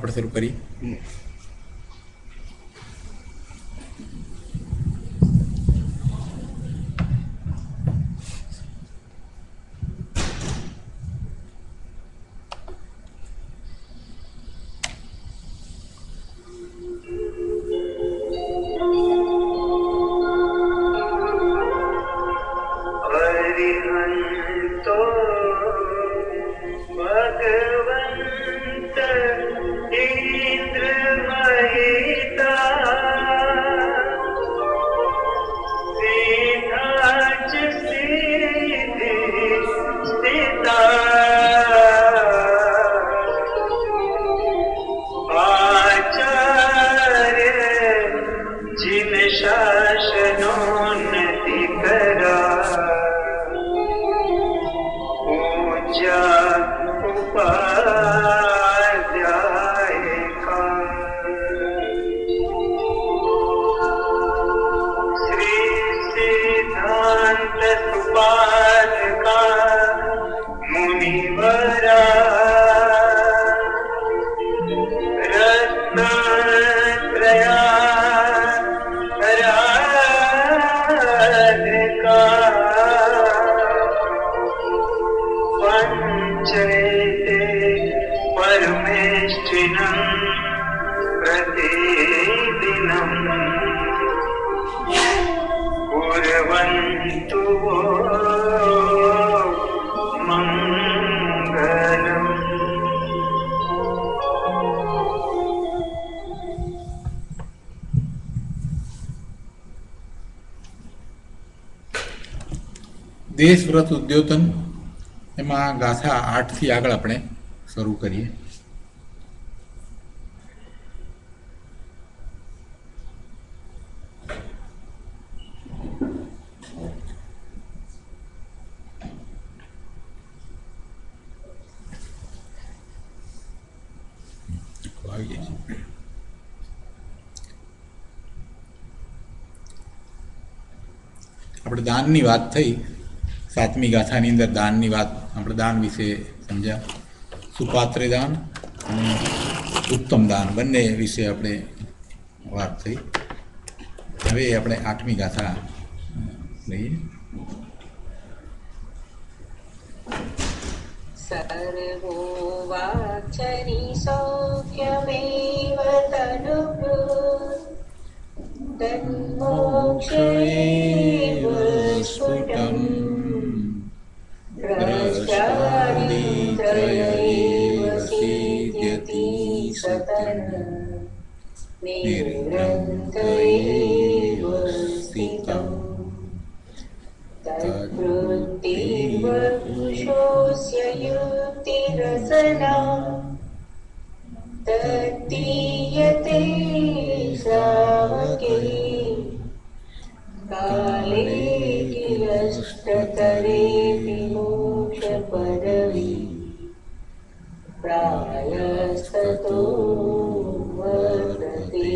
આપણે શરૂ કરીએ. દેશ વ્રત ઉદ્યોતન એમાં ગાથા 8 થી આગળ આપણે શરૂ કરીએ. આપણે દાનની વાત થઈ. 7મી ગાથાની અંદર દાનની વાત, આપણે દાન વિશે સમજ્યા. સુપાત્રે દાન અને ઉત્તમ દાન બંને વિશે આપણે વાત થઈ. હવે આપણે 8મી ગાથા લઈએ. સર્વો વાચરી સૌખ્યમેવ તન્મોક્ષેવ સ્ફુટં દ્રષ્ટાદિત્રયૈવ સિદ્ધ્યતિ સતં નિર્ગ્રંથૈવ સ્થિતં તત્કૃતિર્વપુષોऽસ્ય યુક્તિરસના તદ્દીયતે શ્રાવકે કાલે કિલષ્ટતરેऽપि મોક્ષપદવી પ્રાયસ્તતો વર્તતે.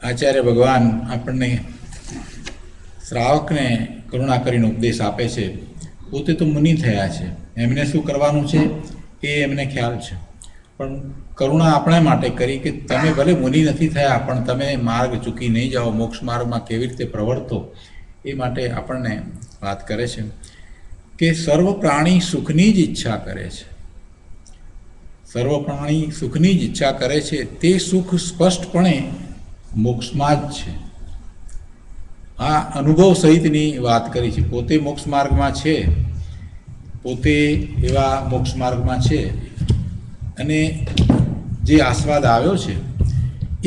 આચાર્ય ભગવાન આપણને શ્રાવકને કરુણા કરીને ઉપદેશ આપે છે. પોતે તો મુનિ થયા છે, એમને શું કરવાનું છે એ એમને ખ્યાલ છે, પણ કરુણા આપણા માટે કરી કે તમે ભલે મુનિ નથી થયા પણ તમે માર્ગ ચૂકી નહીં જાઓ, મોક્ષ માર્ગમાં કેવી રીતે પ્રવર્તો એ માટે આપણને વાત કરે છે કે સર્વ પ્રાણી સુખની જ ઈચ્છા કરે છે. સર્વ પ્રાણી સુખની જ ઈચ્છા કરે છે. તે સુખ સ્પષ્ટપણે મોક્ષમાં જ છે. આ અનુભવ સહિતની વાત કરી છે. પોતે મોક્ષ માર્ગમાં છે, પોતે એવા મોક્ષ માર્ગમાં છે અને જે આસ્વાદ આવ્યો છે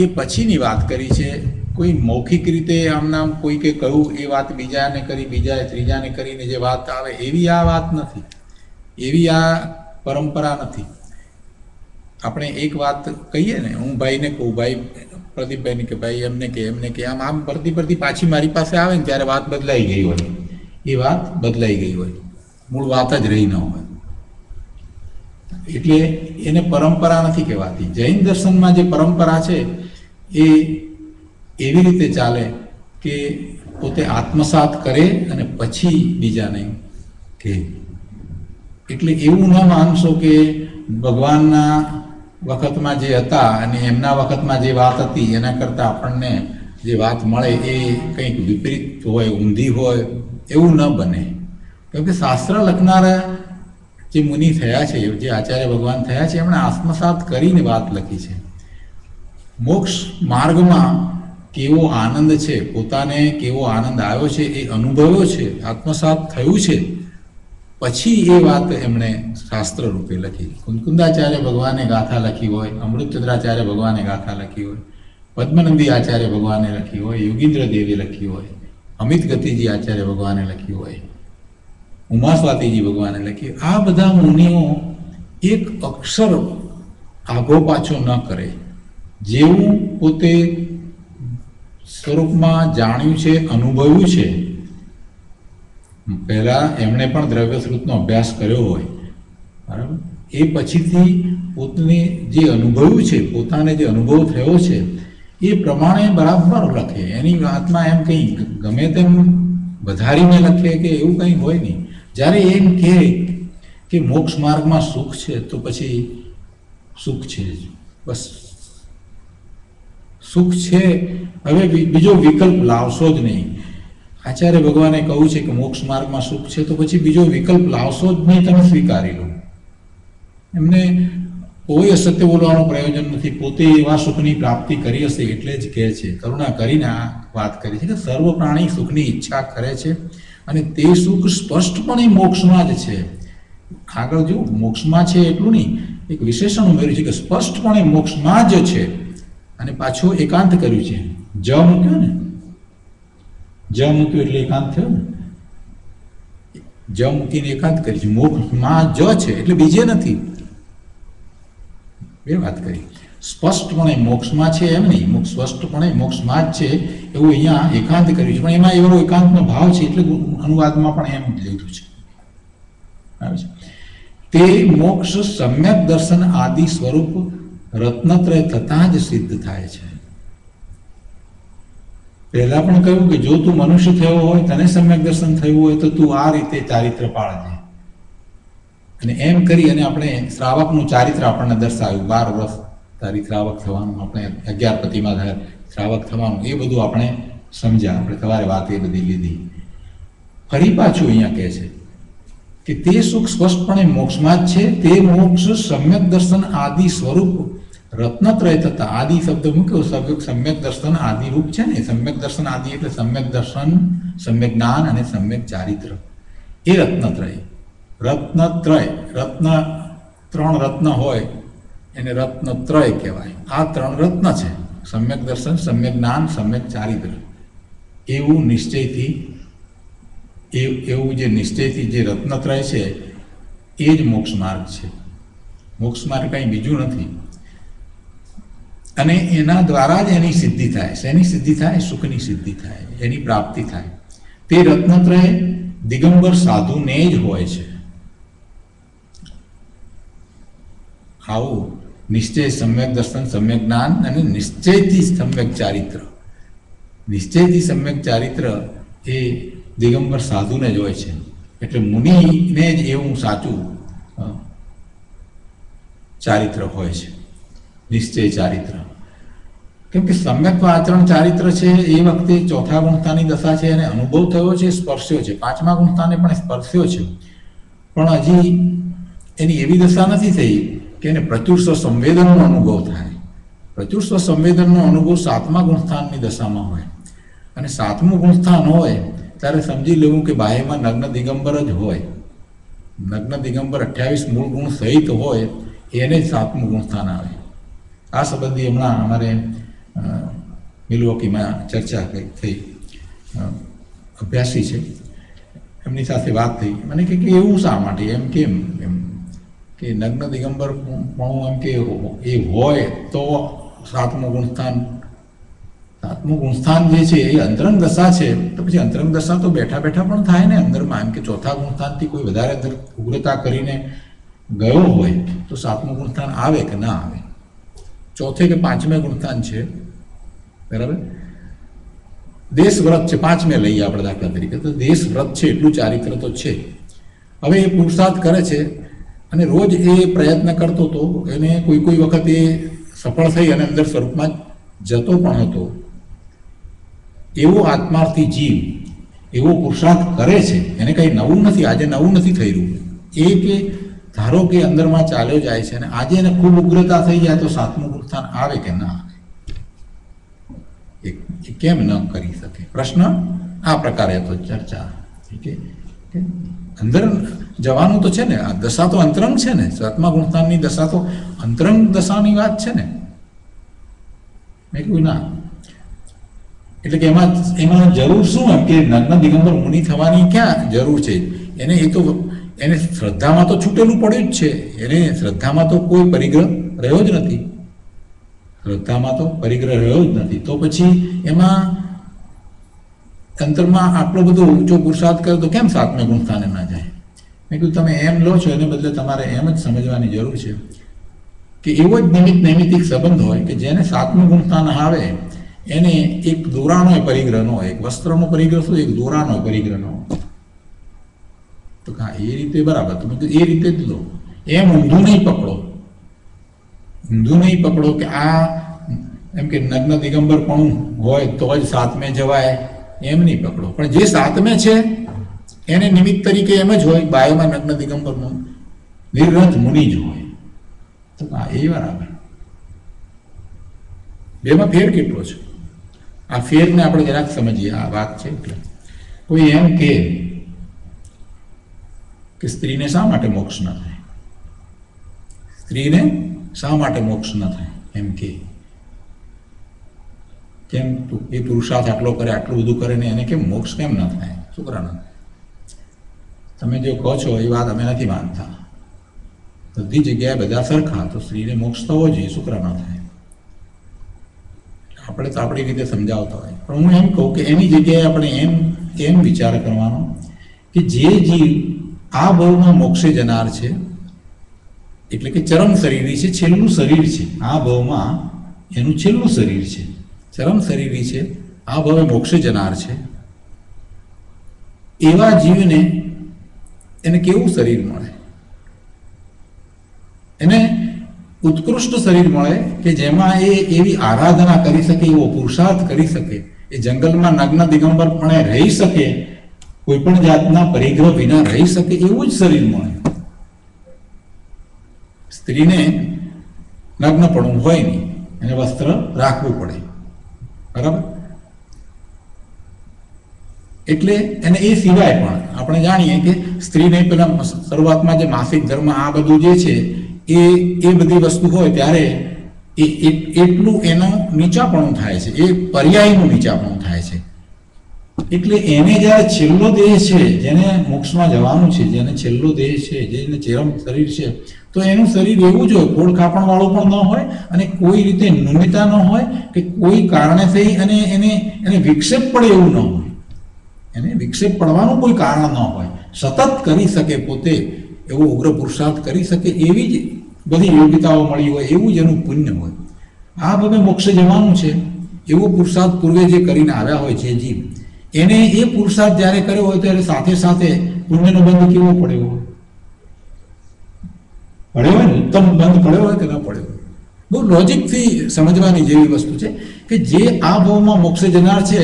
એ પછીની વાત કરી છે. કોઈ મૌખિક રીતે આમનામ કોઈકે કહ્યું એ વાત બીજાને કરી, બીજાએ ત્રીજાને કરીને જે વાત આવે એવી આ વાત નથી, એવી આ પરંપરા નથી. આપણે એક વાત કહીએ ને, હું ભાઈને કહું, ભાઈ પ્રદીપભાઈને કે ભાઈ એમને કે આમ પરથી પાછી મારી પાસે આવે ને ત્યારે વાત બદલાઈ ગઈ હોય, એ વાત બદલાઈ ગઈ હોય, મૂળ વાત જ રહી ન હોય. એટલે એને પરંપરા નથી કહેવાતી. જૈન દર્શનમાં જે પરંપરા છે એ એવી રીતે ચાલે કે પોતે આત્મસાત કરે અને પછી બીજાને કહે. એટલે એવું ન માનશો કે ભગવાનના વખતમાં જે હતા અને એમના વખતમાં જે વાત હતી એના કરતાં આપણને જે વાત મળે એ કંઈક વિપરીત હોય, ઊંધી હોય, એવું ન બને. કેમ કે શાસ્ત્ર લખનારા જે મુનિ થયા છે, જે આચાર્ય ભગવાન થયા છે, એમણે આત્મસાત કરીને વાત લખી છે. મોક્ષ માર્ગમાં કેવો આનંદ છે, પોતાને કેવો આનંદ આવ્યો છે એ અનુભવ્યો છે, આત્મસાત થયું છે, પછી એ વાત એમણે શાસ્ત્ર રૂપે લખી. કુંકુંદાચાર્ય ભગવાને ગાથા લખી હોય, અમૃતચંદ્રાચાર્ય ભગવાને ગાથા લખી હોય, પદ્મનંદી આચાર્ય ભગવાને લખી હોય, યોગીન્દ્ર દેવે લખી હોય, અમિત ગતિજી આચાર્ય ભગવાને લખી હોય, ઉમા સ્વાતિજી ભગવાને લખી. આ બધા મુનિઓ એક અક્ષર આગો પાછો ન કરે. જેવું પોતે સ્વરૂપમાં જાણ્યું છે, અનુભવ્યું છે, પહેલા એમણે પણ દ્રવ્યશ્રુતનો અભ્યાસ કર્યો હોય, બરાબર, એ પછીથી પોતાને જે અનુભવ્યું છે, પોતાને જે અનુભવ થયો છે એ પ્રમાણે બરાબર લખે. એની વાતમાં એમ કંઈ ગમે તેમ વધારીને લખે કે એવું કંઈ હોય નહીં. જ્યારે એમ કહે કે મોક્ષ માર્ગમાં સુખ છે તો પછી સુખ છે જ, બસ સુખ છે, હવે બીજો વિકલ્પ લાવશો જ નહીં. આચાર્ય ભગવાને કહ્યું છે કે મોક્ષ માર્ગમાં સુખ છે તો પછી બીજો વિકલ્પ લાવશો જ નહીં, તમે સ્વીકારી લો. એમને કોઈ અસત્ય બોલવાનું પ્રયોજન નથી. પોતે એવા સુખની પ્રાપ્તિ કરી હશે એટલે જ કહે છે, કરુણા કરીને આ વાત કરી છે કે સર્વ પ્રાણી સુખની ઈચ્છા કરે છે અને તે સુખ સ્પષ્ટપણે મોક્ષમાં જ છે. આગળ જો મોક્ષમાં છે એટલું નહીં, એક વિશેષણ ઉમેર્યું છે કે સ્પષ્ટપણે મોક્ષમાં જ છે. અને પાછું એકાંત કર્યું છે, જ મૂક્યો ને, જ મૂક્યું એટલે એકાંત થયો ને, જ મૂકીને એકાંત કરી છે. મોક્ષમાં જ છે એટલે બીજે નથી. બે વાત કરી, સ્પષ્ટપણે મોક્ષમાં છે એમ નહીં, સ્પષ્ટપણે મોક્ષમાં જ છે એવું અહીંયા એકાંત કર્યું છે. પણ એમાં એવો એકાંતનો ભાવ છે એટલે અનુવાદમાં પણ એમ લીધું છે. તે મોક્ષ સમ્યક દર્શન આદિ સ્વરૂપ રત્નત્રય થતાં જ સિદ્ધ થાય છે. પહેલા પણ કહ્યું કે જો તું મનુષ્ય થયો હોય, તને સમ્યક દર્શન થયું હોય તો તું આ રીતે ચારિત્ર પાળજે. અને એમ કરી અને આપણે શ્રાવકનું ચારિત્ર આપણને દર્શાવ્યું. 12 વર્ષ તારી શ્રાવક થવાનું, આપણે 11 પતિમાં શ્રાવક થવાનું, એ બધું આપણે સમજ્યા. આપણે સવારે વાત એ બધી લીધી. ફરી પાછું અહીંયા કહે છે કે તે સુખ સ્પષ્ટપણે મોક્ષમાં જ છે. તે મોક્ષ સમ્યક દર્શન આદિ સ્વરૂપ રત્નત્રય થતા, આદિ શબ્દ મૂક્યો, સમ્યક દર્શન આદિ રૂપ છે ને, સમ્યક દર્શન આદિ એટલે સમ્યક દર્શન, સમ્યક જ્ઞાન અને સમ્યક ચારિત્ર, એ રત્નત્રય. રત્નત્રય, રત્ન 3 રત્ન હોય એને રત્નત્રય કહેવાય. આ 3 રત્ન છે, સમ્યક દર્શન, સમ્યક જ્ઞાન, સમ્યક ચારિત્ર. એવું નિશ્ચયથી, એવું જે નિશ્ચયથી જે રત્નત્રય છે એ જ મોક્ષ માર્ગ છે. મોક્ષ માર્ગ કંઈ બીજું નથી. અને એના દ્વારા જ એની સિદ્ધિ થાય. શેની સિદ્ધિ થાય? સુખની સિદ્ધિ થાય, એની પ્રાપ્તિ થાય. તે રત્નત્રય દિગંબર સાધુને જ હોય છે. આવું નિશ્ચય, સમ્યક દર્શન, સમ્યક જ્ઞાન અને નિશ્ચયથી સમ્યક ચારિત્ર. નિશ્ચયથી સમ્યક ચારિત્ર એ દિગંબર સાધુને જ હોય છે. એટલે મુનિને જ એવું સાચું ચારિત્ર હોય છે, નિશ્ચય ચારિત્ર. કેમ કે સમ્યક આચરણ ચારિત્ર છે એ વખતે 4થા ગુણસ્થાનની દશા છે, એને અનુભવ થયો છે, સ્પર્શ્યો છે. 5મા ગુણસ્થાને પણ સ્પર્શ્યો છે, પણ હજી એની એવી દશા નથી થઈ કે એને પ્રચુર સંવેદનનો અનુભવ થાય. પ્રચુર સંવેદનનો અનુભવ 7મા ગુણસ્થાનની દશામાં હોય. અને 7મું ગુણસ્થાન હોય ત્યારે સમજી લેવું કે બાહ્યમાં નગ્ન દિગંબર જ હોય. નગ્ન દિગંબર 28 મૂળ ગુણ સહિત હોય, એને જ 7મું ગુણસ્થાન આવે. આ સંબંધી હમણાં અમારે મિલવોકીમાં ચર્ચા થઈ. અભ્યાસી છે, એમની સાથે વાત થઈ. મને કે એવું શા માટે, એમ કેમ, એમ કે નગ્ન દિગંબર પણ એમ કે એ હોય તો 7મું ગુણસ્થાન. 7મું ગુણસ્થાન જે છે એ અંતરંગ દશા છે, તો પછી અંતરંગ દશા તો બેઠા બેઠા પણ થાય ને અંદરમાં. એમ કે 4થા ગુણસ્થાનથી કોઈ વધારે અંદર ઉગ્રતા કરીને ગયો હોય તો 7મું ગુણસ્થાન આવે કે ના આવે. 4થે કે 5મે ગુણસ્થાન છે, બરાબર. દેશવ્રત છે, 5મે લઈએ આપણે દાખલા તરીકે, તો દેશવ્રત છે એટલું ચારિત્ર તો છે. હવે એ પુરુષાર્થ કરે છે અને રોજ એ પ્રયત્ન કરતો હતો, એને કોઈ વખત એ સફળ થઈ અને અંદર સ્વરૂપમાં જતો પણ હતો. એવો આત્માર્થી જીવ એવો પુરુષાર્થ કરે છે, એને કંઈ નવું નથી, આજે નવું નથી થઈ રહ્યું. એ કે ધારો કે અંદરમાં ચાલ્યો જાય છે અને આજે એને ખૂબ ઉગ્રતા થઈ જાય તો 7મું ઉત્થાન આવે કે ના આવે, એ કેમ ન કરી શકે? પ્રશ્ન આ પ્રકારે હતો, ચર્ચા કે અંદર જવાનું તો છે ને, આ દશા તો અંતરંગ છે ને, 7મા ગુણસ્થાનની દશા તો અંતરંગ દશાની વાત છે ને. મેં કહ્યું ના, એટલે કે એમાં જરૂર શું એમ કે નગ્ન દિગંબર મુનિ થવાની ક્યાં જરૂર છે? એને શ્રદ્ધામાં તો છૂટેલું પડ્યું જ છે, એને શ્રદ્ધામાં તો કોઈ પરિગ્રહ રહ્યો જ નથી, શ્રદ્ધામાં તો પરિગ્રહ રહ્યો જ નથી. તો પછી એમાં અંતરમાં આટલો બધો ઊંચો પુરુષાર્થ કરે તો કેમ 7મે ગુણસ્થાને ના જાય? મેં કીધું તમે એમ લો છો, એને બદલે તમારે એમ જ સમજવાની જરૂર છે કે એવો જ નૈમિતિક સંબંધ હોય કે જેને 7મું ગુણસ્થાન આવે એને એક દોરાનો પરિગ્રહનો હોય, એક વસ્ત્રનો પરિગ્રહ શું, એક દોરાનો પરિગ્રહનો. તો હા, એ રીતે બરાબર, તમે એ રીતે જ લો, એમ ઊંધું નહીં પકડો કે આ એમ કે નગ્ન દિગંબર પણ હોય તો જ 7મે જવાય, એમ નહીં પકડો. પણ જે 7મે છે એને નિમિત્ત તરીકે એમ જ હોય, બાયોમાં નગ્ન દિગંબરનું નિરંજ મુનિ જ હોય. તો હા, એ બરાબર. બેમાં ફેર કેટલો છે? આ ફેરને આપણે જરાક સમજીએ, આ વાત છે. એટલે કોઈ એમ કે સ્ત્રીને શા માટે મોક્ષ ન થાય? સ્ત્રીને શા માટે મોક્ષ ન થાય એમ કે કેમ એ પુરુષાર્થ આટલો કરે, આટલું બધું કરે ને એને કેમ મોક્ષ કેમ ન થાય? શું કરવાનું? તમે જે કહો છો એ વાત અમે નથી માનતા. બધી જગ્યાએ બધા સરખા, તો સ્ત્રીને મોક્ષ થવો જોઈએ, શું કરવા ન થાય? આપણે તો આપણી રીતે સમજાવતા હોય, પણ હું એમ કહું કે એની જગ્યાએ આપણે એમ વિચાર કરવાનો કે જે જીવ આ ભવમાં મોક્ષે જનાર છે, એટલે કે ચરમ શરીરી છે, છેલ્લું શરીર છે, આ ભવમાં એનું છેલ્લું શરીર છે, ચરમ શરીરી છે, આ ભવે મોક્ષે જનાર છે, એવા જીવને એને કેવું શરીર મળે? એને ઉત્કૃષ્ટ શરીર મળે કે જેમાં એ એવી આરાધના કરી શકે, એવો પુરુષાર્થ કરી શકે, એ જંગલમાં નગ્ન દિગંબરપણે રહી શકે, કોઈ પણ જાતના પરિગ્રહ વિના રહી શકે, એવું જ શરીર મળે. સ્ત્રીને નગ્નપણું હોય નહીં, એને વસ્ત્ર રાખવું પડે, બરાબર? એટલે એને એ સિવાય પણ આપણે જાણીએ કે સ્ત્રીને પેલા શરૂઆતમાં જે માસિક ધર્મ આ બધું જે છે એ બધી વસ્તુ હોય ત્યારે એટલું એનું નીચાપણું થાય છે, એ પર્યાયનું નીચાપણું થાય છે. એટલે એને જ્યારે છેલ્લો દેહ છે, જેને મોક્ષમાં જવાનું છે, જેને છેલ્લો દેહ છે, જેને ચરમ શરીર છે, તો એનું શરીર એવું જ હોય, ખોડ ખાપણ વાળું પણ ન હોય અને કોઈ રીતે ન્યૂનતા ન હોય કે કોઈ કારણે થઈ અને એને વિક્ષેપ પડે એવું ન હોય, એને વિક્ષેપ પડવાનું કોઈ કારણ ન હોય, સતત કરી શકે, પોતે એવો ઉગ્ર પુરુષાર્થ કરી શકે, એવી જ બધી યોગ્યતાઓ મળી હોય, એવું જ એનું પુણ્ય હોય. આ બધે મોક્ષે જવાનું છે એવો પુરુષાર્થ પૂર્વે જે કરીને આવ્યા હોય છે જીવ, એને એ પુરુષાર્થ જ્યારે કર્યો હોય ત્યારે સાથે સાથે પુણ્યનો બંધ કેવો પડ્યો હોય? પડ્યો હોય ને, ઉત્તમ બંધ પડ્યો હોય કે ન પડ્યો? બહુ લોજિકથી સમજવાની જેવી વસ્તુ છે કે જે આ ભાવમાં મોક્ષે જનાર છે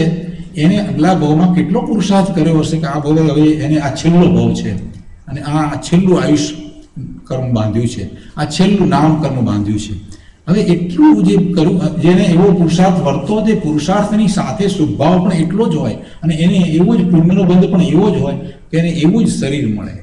એને આગલા ભાવમાં કેટલો પુરુષાર્થ કર્યો હશે કે આ ભાવે હવે એને આ છેલ્લો ભાવ છે અને આ છેલ્લું આયુષ કર્મ બાંધ્યું છે, આ છેલ્લું નામ કર્મ બાંધ્યું છે. હવે એટલું જે કર્યું, જેને એવો પુરુષાર્થ વર્તો, તે પુરુષાર્થની સાથે શુભભાવ પણ એટલો જ હોય અને એને એવો જ પુણ્યનો બંધ પણ એવો જ હોય કે એને એવું જ શરીર મળે.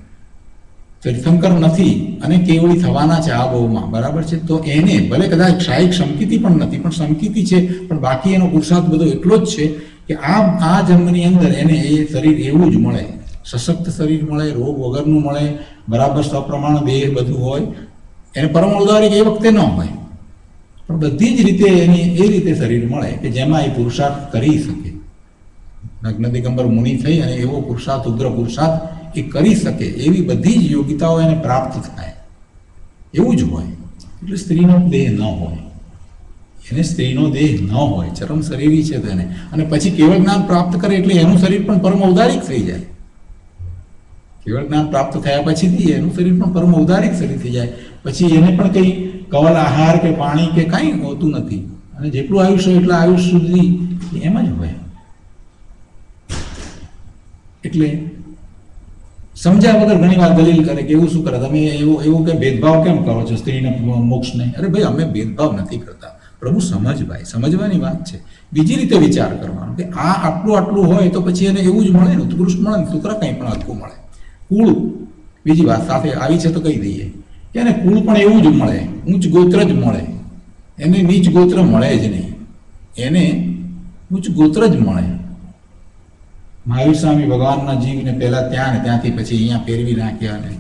તીર્થંકર નથી અને કેવળી થવાના છે આ ભાવમાં, બરાબર છે? તો એને ભલે કદાચ શાહીક સમકીતી પણ નથી, પણ સમકીતી છે, પણ બાકી એનો પુરુષાર્થ બધો એટલો જ છે કે આ જન્મની અંદર એને એ શરીર એવું જ મળે, સશક્ત શરીર મળે, રોગ વગરનું મળે, બરાબર સપ્રમાણ દેહ બધું હોય. એને પરમ ઉદાહરણ એ વખતે ન હોય, પણ બધી જ રીતે એને એ રીતે શરીર મળે કે જેમાં એ પુરુષાર્થ કરી શકે, નગ્ન દિગંબર મુનિ થઈ અને એવો પુરુષાર્થ, ઉગ્ર પુરુષાર્થ એ કરી શકે, એવી બધી જ યોગ્યતાઓ એને પ્રાપ્ત થાય, એવું જ હોય. એટલે સ્ત્રીનો દેહ ન હોય, એને સ્ત્રીનો દેહ ન હોય, ચરમ શરીરી છે તેને, અને પછી કેવળ જ્ઞાન પ્રાપ્ત કરે એટલે એનું શરીર પણ પરમ ઔદારિક થઈ જાય. કેવળ જ્ઞાન પ્રાપ્ત થયા પછીથી એનું શરીર પણ પરમ ઔદારિક શરીર થઈ જાય. પછી એને પણ કંઈ કવલ આહાર કે પાણી કે કાંઈ હોતું નથી, અને જેટલું આયુષ્ય એટલા આયુષ્ય સુધી એમ જ હોય. એટલે સમજ્યા વગર ઘણી વાર દલીલ કરે કે એવું શું કરે તમે, એવું કે ભેદભાવ કેમ કરો છો સ્ત્રીને મોક્ષને? અરે ભાઈ, અમે ભેદભાવ નથી કરતા. પ્રભુ સમજભાઈ, સમજવાની વાત છે. બીજી રીતે વિચાર કરવાનો કે આ આટલું હોય તો પછી એને એવું જ મળે ને, ઉત્કૃષ્ટ મળે ને, શુક્ર કંઈ પણ હલકું મળે. કુળ બીજી વાત સાથે આવી છે તો કહી દઈએ કે એને કુળ પણ એવું જ મળે, ઊંચ ગોત્ર જ મળે, એને નીચ ગોત્ર મળે જ નહીં, એને ઊંચ ગોત્ર જ મળે. મહાવીર સ્વામી ભગવાનના જીવને પહેલા ત્યાં ને ત્યાંથી પછી અહીંયા ફેરવી નાખ્યા, અને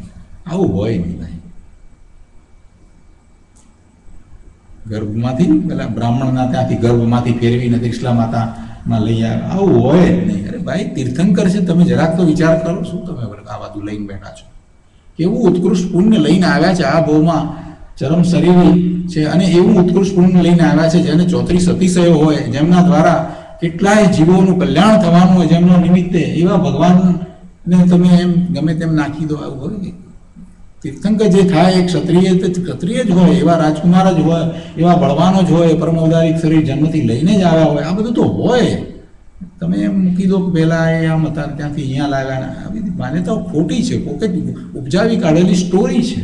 આવું હોય નહીં ભાઈ. ગર્ભમાંથી પેલા બ્રાહ્મણના ત્યાંથી ગર્ભમાંથી ફેરવીને ત્રિશલા માતામાં લઈ આવ્યા, આવું હોય જ નહીં. અરે ભાઈ, તીર્થંકર છે, તમે જરાક તો વિચાર કરો. શું તમે આ બધું લઈને બેઠા છો? કેવું ઉત્કૃષ્ટ પુણ્ય લઈને આવ્યા છે આ ભાવમાં, ચરમ શરીરી છે, અને એવું ઉત્કૃષ્ટ પુણ્ય લઈને આવ્યા છે જેને 34 અતિશયો હોય, જેમના દ્વારા કેટલાય જીવોનું કલ્યાણ થવાનું હોય, જેમના નિમિત્તે એવા ભગવાનને તમે એમ ગમે તેમ નાખી દો, આવું હોય. તીર્થંકર જે થાય એ ક્ષત્રિય જ હોય, એવા રાજકુમાર જ હોય, એવા બળવાનો જ હોય, પરમ ઔદારિક શરીર જન્મથી લઈને જ આવ્યા હોય. આ બધું તો હોય. તમે એમ મૂકી દો કે પહેલા એ આમ હતા ત્યાંથી અહીંયા લાવ્યા, આ બધી માન્યતાઓ ખોટી છે, પોતે ઉપજાવી કાઢેલી સ્ટોરી છે.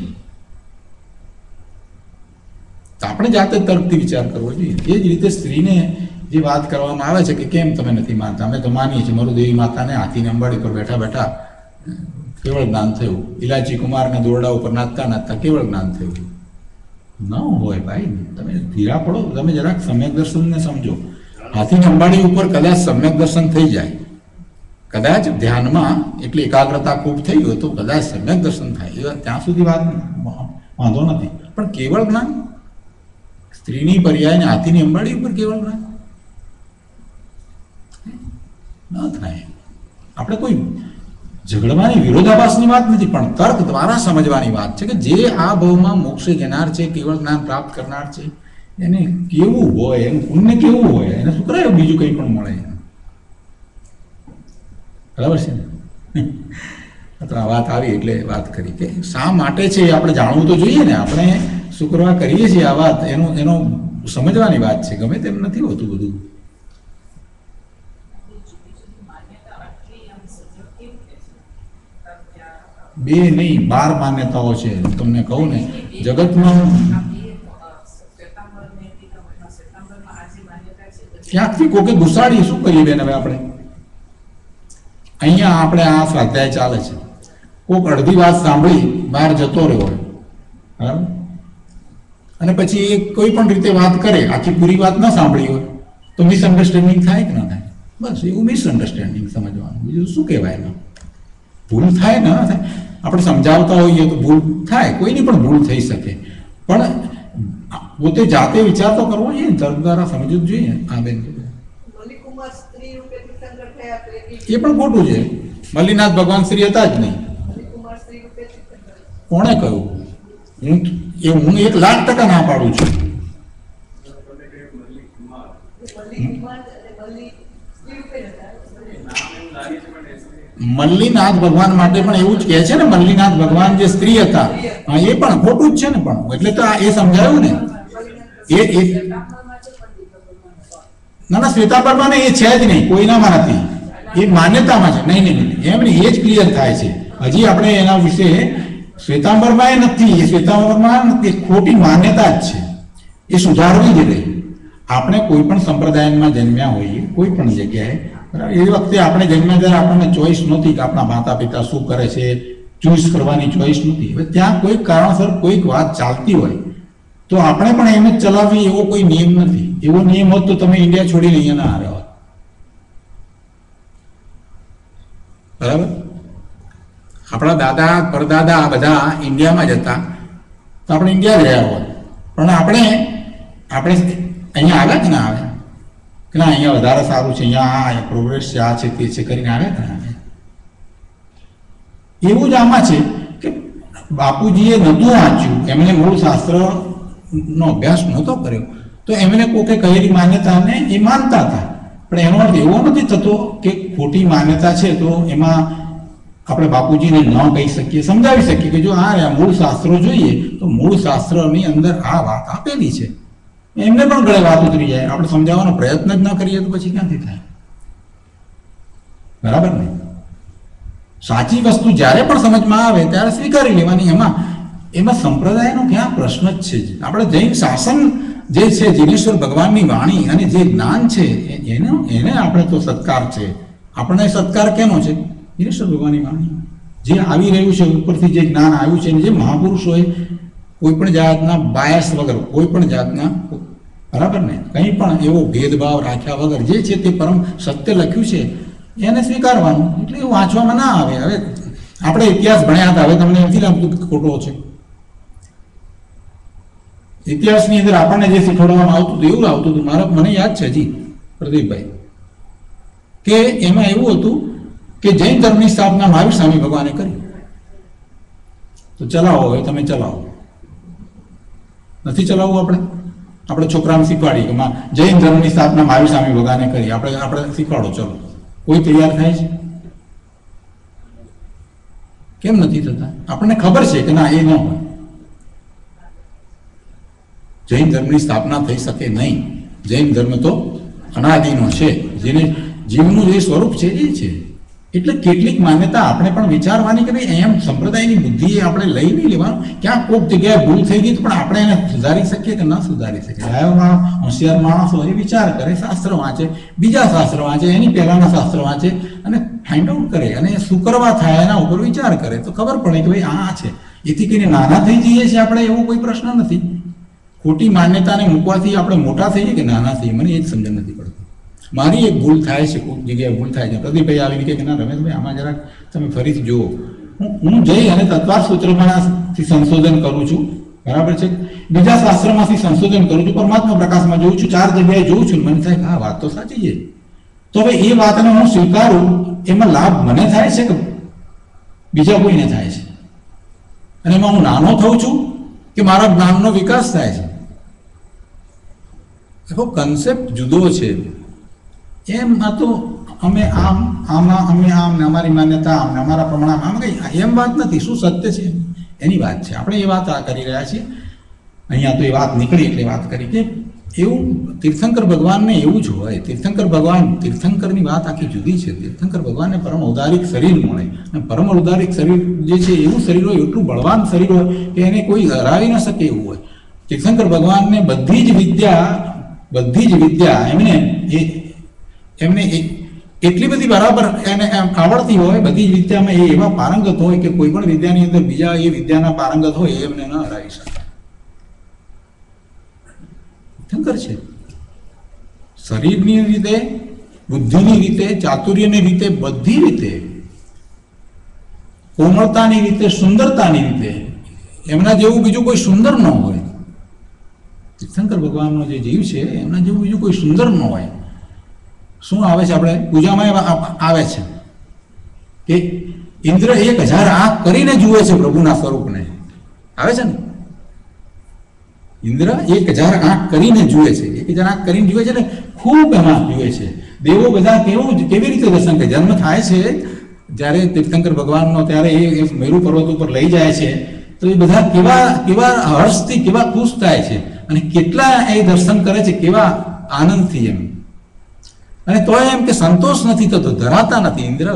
તો આપણે જાતે તર્કથી વિચાર કરવો જોઈએ. એ જ રીતે સ્ત્રીને જે વાત કરવામાં આવે છે કે કેમ તમે નથી માનતા, અમે તો માનીએ છીએ. મરુદેવી માતાને હાથીની અંબાડી પર બેઠા બેઠા કેવળ જ્ઞાન થયું, ઇલાચી કુમારના દોરડા ઉપર નાચતા કેવળ જ્ઞાન થયું. ન હોય ભાઈ, તમે ધીરા પડો, તમે જરાક સમ્યક દર્શનને સમજો. હાથીની અંબાડી ઉપર કદાચ સમ્યક દર્શન થઈ જાય, કદાચ ધ્યાનમાં એટલી એકાગ્રતા ખૂબ થઈ હોય તો કદાચ સમ્યક દર્શન થાય, ત્યાં સુધી વાત વાંધો નથી. પણ કેવળ જ્ઞાન, સ્ત્રીની પર્યાયને હાથીની અંબાડી ઉપર કેવળ જ્ઞાન ન થાય. આપણે કોઈ ઝઘડવાની વિરોધાભાસની વાત નથી, પણ તર્ક દ્વારા સમજવાની વાત છે કે જે આ ભાવમાં મોક્ષે જનાર છે, કેવળ જ્ઞાન પ્રાપ્ત કરનાર છે, એને કેવું હોય, એનું પુણ્ય કેવું હોય, એને શું કરે બીજું કંઈ પણ મળે. બરાબર છે ને? તો આ વાત આવી એટલે વાત કરી કે શા માટે છે એ આપણે જાણવું તો જોઈએ ને. આપણે શું કરવા કરીએ છીએ આ વાત, એનો સમજવાની વાત છે. ગમે તેમ નથી હોતું બધું. બે નહીં 12 માન્યતાઓ છે. તમને કહું ને, જગતમાં ક્યાંકથી કોકે ઘુસાડી, શું કરીએ બેન હવે આપણે? અહીંયા આપણે આ સ્વાધ્યાય ચાલે છે, કોક અડધી વાત સાંભળી બહાર જતો રહ્યો હોય, બરાબર, અને પછી એ કોઈ પણ રીતે વાત કરે, આખી પૂરી વાત ન સાંભળી હોય તો મિસઅન્ડરસ્ટેન્ડિંગ થાય કે ના થાય? બસ એવું મિસઅન્ડરસ્ટેન્ડિંગ સમજવાનું, બીજું શું કહેવાય એમાં? ભૂલ થાય ને થાય, આપણે સમજાવતા હોઈએ તો ભૂલ થાય, કોઈની પણ ભૂલ થઈ શકે, પણ પોતે જાતે વિચાર તો કરવો જોઈએ, તર્ક દ્વારા સમજવું જ જોઈએ. હા બેન, એ પણ ખોટું છે. મલ્લીનાથ ભગવાન શ્રી હતા જ નહીં. કોણે કહ્યું? હું 1,00,000% ના પાડું છું. મલ્લીનાથ ભગવાન માટે પણ એવું જ કહે છે ને, મલ્લીનાથ ભગવાન જે સ્ત્રી હતા, હા, એ પણ ખોટું જ છે ને. પણ એટલે તો એ સમજાયું ને, એ ના શ્વેતાંબરમાં એ છે જ નહીં, કોઈનામાં નથી, એ માન્યતામાં છે. નહીં, એમ નહીં, એ જ ક્લિયર થાય છે. હજી આપણે એના વિશે શ્વેતાંબરમાં એ નથી, એ શ્વેતાંબરમાં નથી, ખોટી માન્યતા જ છે, એ સુધારવી જ રહી. આપણે કોઈ પણ સંપ્રદાયમાં જન્મ્યા હોઈએ, કોઈ પણ જગ્યાએ, બરાબર, એ વખતે આપણે જન્મ્યા ત્યારે આપણને ચોઈસ નહોતી કે આપણા માતા પિતા શું કરે છે, ચોઈસ કરવાની ચોઈસ નહોતી. હવે ત્યાં કોઈક કારણસર કોઈક વાત ચાલતી હોય તો આપણે પણ એમ જ ચલાવવી, એવો કોઈ નિયમ નથી. એવો નિયમ હોત તો તમે ઇન્ડિયા છોડીને અહીંયા ના આવ્યા હોત, બરાબર. આપણા દાદા પરદાદા બધા ઇન્ડિયામાં જ હતા તો આપણે ઇન્ડિયા જ રહ્યા હોત. પણ આપણે અહીંયા આવ્યા કે ના આવ્યા? કે ના, અહીંયા વધારે સારું છે, અહીંયા આ પ્રોગ્રેસ છે, આ છે, તે છે કરીને આવ્યા કે ના? એવું જ આમાં છે કે બાપુજીએ નહોતું વાંચ્યું, એમણે મૂળ શાસ્ત્રનો અભ્યાસ નહોતો કર્યો, તો તો એમને કોકે કહેલી માન્યતાને એ માનતા હતા, પણ એનો અર્થ એવો નથી થતો કે ખોટી માન્યતા છે તો એમાં આપણે બાપુજીને ન કહી શકીએ, સમજાવી શકીએ કે જો આ મૂળ શાસ્ત્રો જોઈએ તો મૂળ શાસ્ત્રની અંદર આ વાત આપેલી છે. એમને પણ ગળે વાત ઉતરી જાય, આપણે સમજાવવાનો પ્રયત્ન જ ન કરીએ તો પછી ક્યાંથી થાય? બરાબર ને? સાચી વસ્તુ જ્યારે પણ સમજમાં આવે ત્યારે સ્વીકારી લેવાની. એમાં સંપ્રદાયનો ક્યાં પ્રશ્ન જ છે? આપણે જૈન શાસન જે છે, જીનેશ્વર ભગવાનની વાણી અને જે જ્ઞાન છે એને આપણે તો સત્કાર છે. આપણને સત્કાર કેનો છે? જીનેશ્વર ભગવાનની વાણી, જે આવી રહ્યું છે ઉપરથી, જે જ્ઞાન આવ્યું છે, જે મહાપુરુષોએ કોઈ પણ જાતના બાયસ વગર, કોઈ પણ જાતના, બરાબર ને, કંઈ પણ એવો ભેદભાવ રાખ્યા વગર જે છે તે પરમ સત્ય લખ્યું છે એને સ્વીકારવાનું. એટલે એવું વાંચવામાં ના આવે. હવે આપણે ઇતિહાસ ભણ્યા હતા, હવે તમને નથી લાગતું કે ખોટો છે? ઇતિહાસની અંદર આપણને જે શીખવાડવામાં આવતું હતું એવું આવતું હતું. મને યાદ છે હજી, પ્રદીપભાઈ, કે એમાં એવું હતું કે જૈન ધર્મની સ્થાપના મહાવીર સ્વામી ભગવાને કરી. તો ચલાવો, હવે તમે ચલાવો. નથી ચલાવવું? આપણે છોકરાને શીખવાડીએ કે જૈન ધર્મની સ્થાપના મહાવીર સ્વામી ભગવાને કરી, આપણે શીખવાડો, ચલો. કોઈ તૈયાર થાય છે? કેમ નથી થતા? આપણને ખબર છે કે ના, એ ન હોય. જૈન ધર્મની સ્થાપના થઈ શકે નહીં. જૈન ધર્મ તો અનાદિનો છે, જેને જીવનું જે સ્વરૂપ છે એ છે. એટલે કેટલીક માન્યતા આપણે પણ વિચારવાની કે ભાઈ એમ સંપ્રદાયની બુદ્ધિ આપણે લઈ નહીં લેવાનું. ક્યાંક કોઈક જગ્યાએ ભૂલ થઈ ગઈ પણ આપણે એને સુધારી શકીએ કે ન સુધારી શકીએ. ગાયોમાં હોશિયાર માણસો એ વિચાર કરે, શાસ્ત્ર વાંચે, બીજા શાસ્ત્ર વાંચે, એની પહેલાના શાસ્ત્ર વાંચે અને ફાઇન્ડ આઉટ કરે, અને શું કરવા થાય એના ઉપર વિચાર કરે તો ખબર પડે કે ભાઈ આ છે. એથી કરીને નાના થઈ જઈએ છીએ આપણે, એવો કોઈ પ્રશ્ન નથી. ખોટી માન્યતાને મૂકવાથી આપણે મોટા થઈએ કે નાના થઈએ, મને એ જ સમજણ નથી પડતી. મારી એક ભૂલ થાય છે, કોઈ જગ્યાએ ભૂલ થાય છે. પ્રદીપભાઈ આવીને કહે કે ના રમેશભાઈ, આમાં જરાક તમે ફરીથી જુઓ. હું જઈ અને તત્વાર સૂત્રમાંથી સંશોધન કરું છું, બરાબર છે, બીજા શાસ્ત્રમાંથી સંશોધન કરું છું, પરમાત્મા પ્રકાશમાં જોઉં છું, 4 જગ્યાએ જોઉં છું, મને થાય આ વાત તો સાચી છે. તો હવે એ વાતને હું સ્વીકારું, એમાં લાભ મને થાય છે કે બીજા કોઈને થાય છે? અને એમાં હું નાનો થઉં છું કે મારા જ્ઞાનનો વિકાસ થાય છે? દેખો, કન્સેપ્ટ જુદો છે. એમ આ તો અમે અમારી માન્યતા આમ, અમારા પ્રમાણ આમ, કઈ એમ વાત નથી. શું સત્ય છે એની વાત છે. આપણે એ વાત કરી રહ્યા છીએ અહીંયા. તો એ વાત નીકળી એટલે વાત કરી કે એવું તીર્થંકર ભગવાનને એવું જ હોય. તીર્થંકરની વાત આખી જુદી છે. તીર્થંકર ભગવાનને પરમ ઔદારિક શરીર મળે, અને પરમ ઔદારિક શરીર જે છે એવું શરીર હોય, એટલું બળવાન શરીર હોય કે એને કોઈ હરાવી ન શકે એવું હોય. તીર્થંકર ભગવાનને બધી જ વિદ્યા એમને એટલી બધી બરાબર એને આવડતી હોય, બધી જ વિદ્યામાં એ એવા પારંગત હોય કે કોઈ પણ વિદ્યાની અંદર બીજા એ વિદ્યાના પારંગત હોય એ એમને ન હરાવી શકે. તીર્થંકર છે. શરીરની રીતે, બુદ્ધિની રીતે, ચાતુર્યની રીતે, બધી રીતે, કોમળતાની રીતે, સુંદરતાની રીતે એમના જેવું બીજું કોઈ સુંદર ન હોય. તીર્થંકર ભગવાનનો જે જીવ છે એમના જેવું બીજું કોઈ સુંદર ન હોય. શું આવે છે? આપણે પૂજામાં આવે છે કે ઇન્દ્ર 1000 આંખ કરીને જુએ છે પ્રભુના સ્વરૂપને. આવે છે ને? ઇન્દ્ર 1000 આંખ કરીને જુએ છે. 1000 આંખ કરીને જુએ છે ને, ખૂબ એમાં જુએ છે. દેવો બધા કેવી રીતે દર્શન કરે? જન્મ થાય છે જ્યારે તીર્થંકર ભગવાનનો, ત્યારે એ મેરુ પર્વત ઉપર લઈ જાય છે તો એ બધા કેવા હર્ષથી, કેવા ખુશ થાય છે, અને કેટલા એ દર્શન કરે છે, કેવા આનંદથી એમ. અને તો એમ કે સંતોષ નથી થતો, ધરાતા નથી. ઇન્દ્ર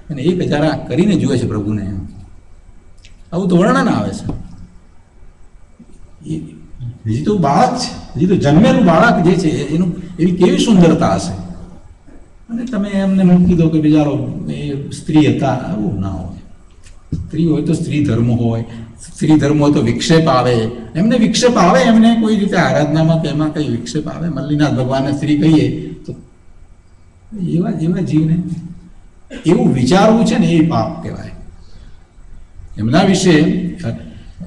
અને 1000 આંખ કરીને જુએ છે પ્રભુને. એમ આવું તો વર્ણન આવે છે. હજી તો બાળક છે, હજી તો જન્મેલું બાળક જે છે એની કેવી સુંદરતા હશે. અને તમે એમને મૂકી દો કે બિચારો એ સ્ત્રી હતા, આવું ના હોય. સ્ત્રી હોય તો સ્ત્રી ધર્મ હોય, સ્ત્રી ધર્મ હોય તો વિક્ષેપ આવે. એમને વિક્ષેપ આવે, એમને કોઈ રીતે આરાધનામાં કે એમાં કઈ વિક્ષેપ આવે. મલ્લીનાથ ભગવાનને સ્ત્રી કહીએ તો એવા જીવને એવું વિચારવું છે ને એ પાપ કહેવાય. એમના વિશે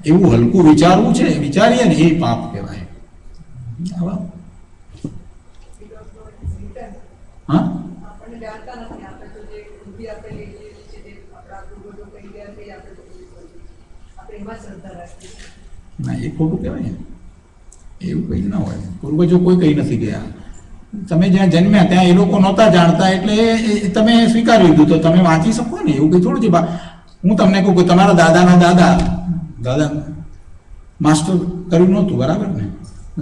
એવું હલકું વિચારવું છે, વિચારીએ ને એ પાપ કહેવાય. હા, ના, એ ખોટું કહેવાય ને. એવું કંઈ ના હોય. પૂર્વજો કોઈ કંઈ નથી ગયા. તમે જ્યાં જન્મ્યા ત્યાં એ લોકો નહોતા જાણતા એટલે તમે સ્વીકારી લીધું તો તમે વાંચી શકો ને. એવું કંઈ થોડું છે. હું તમને કહું કે તમારા દાદાના દાદા માસ્ટર કર્યું નહોતું, બરાબર ને?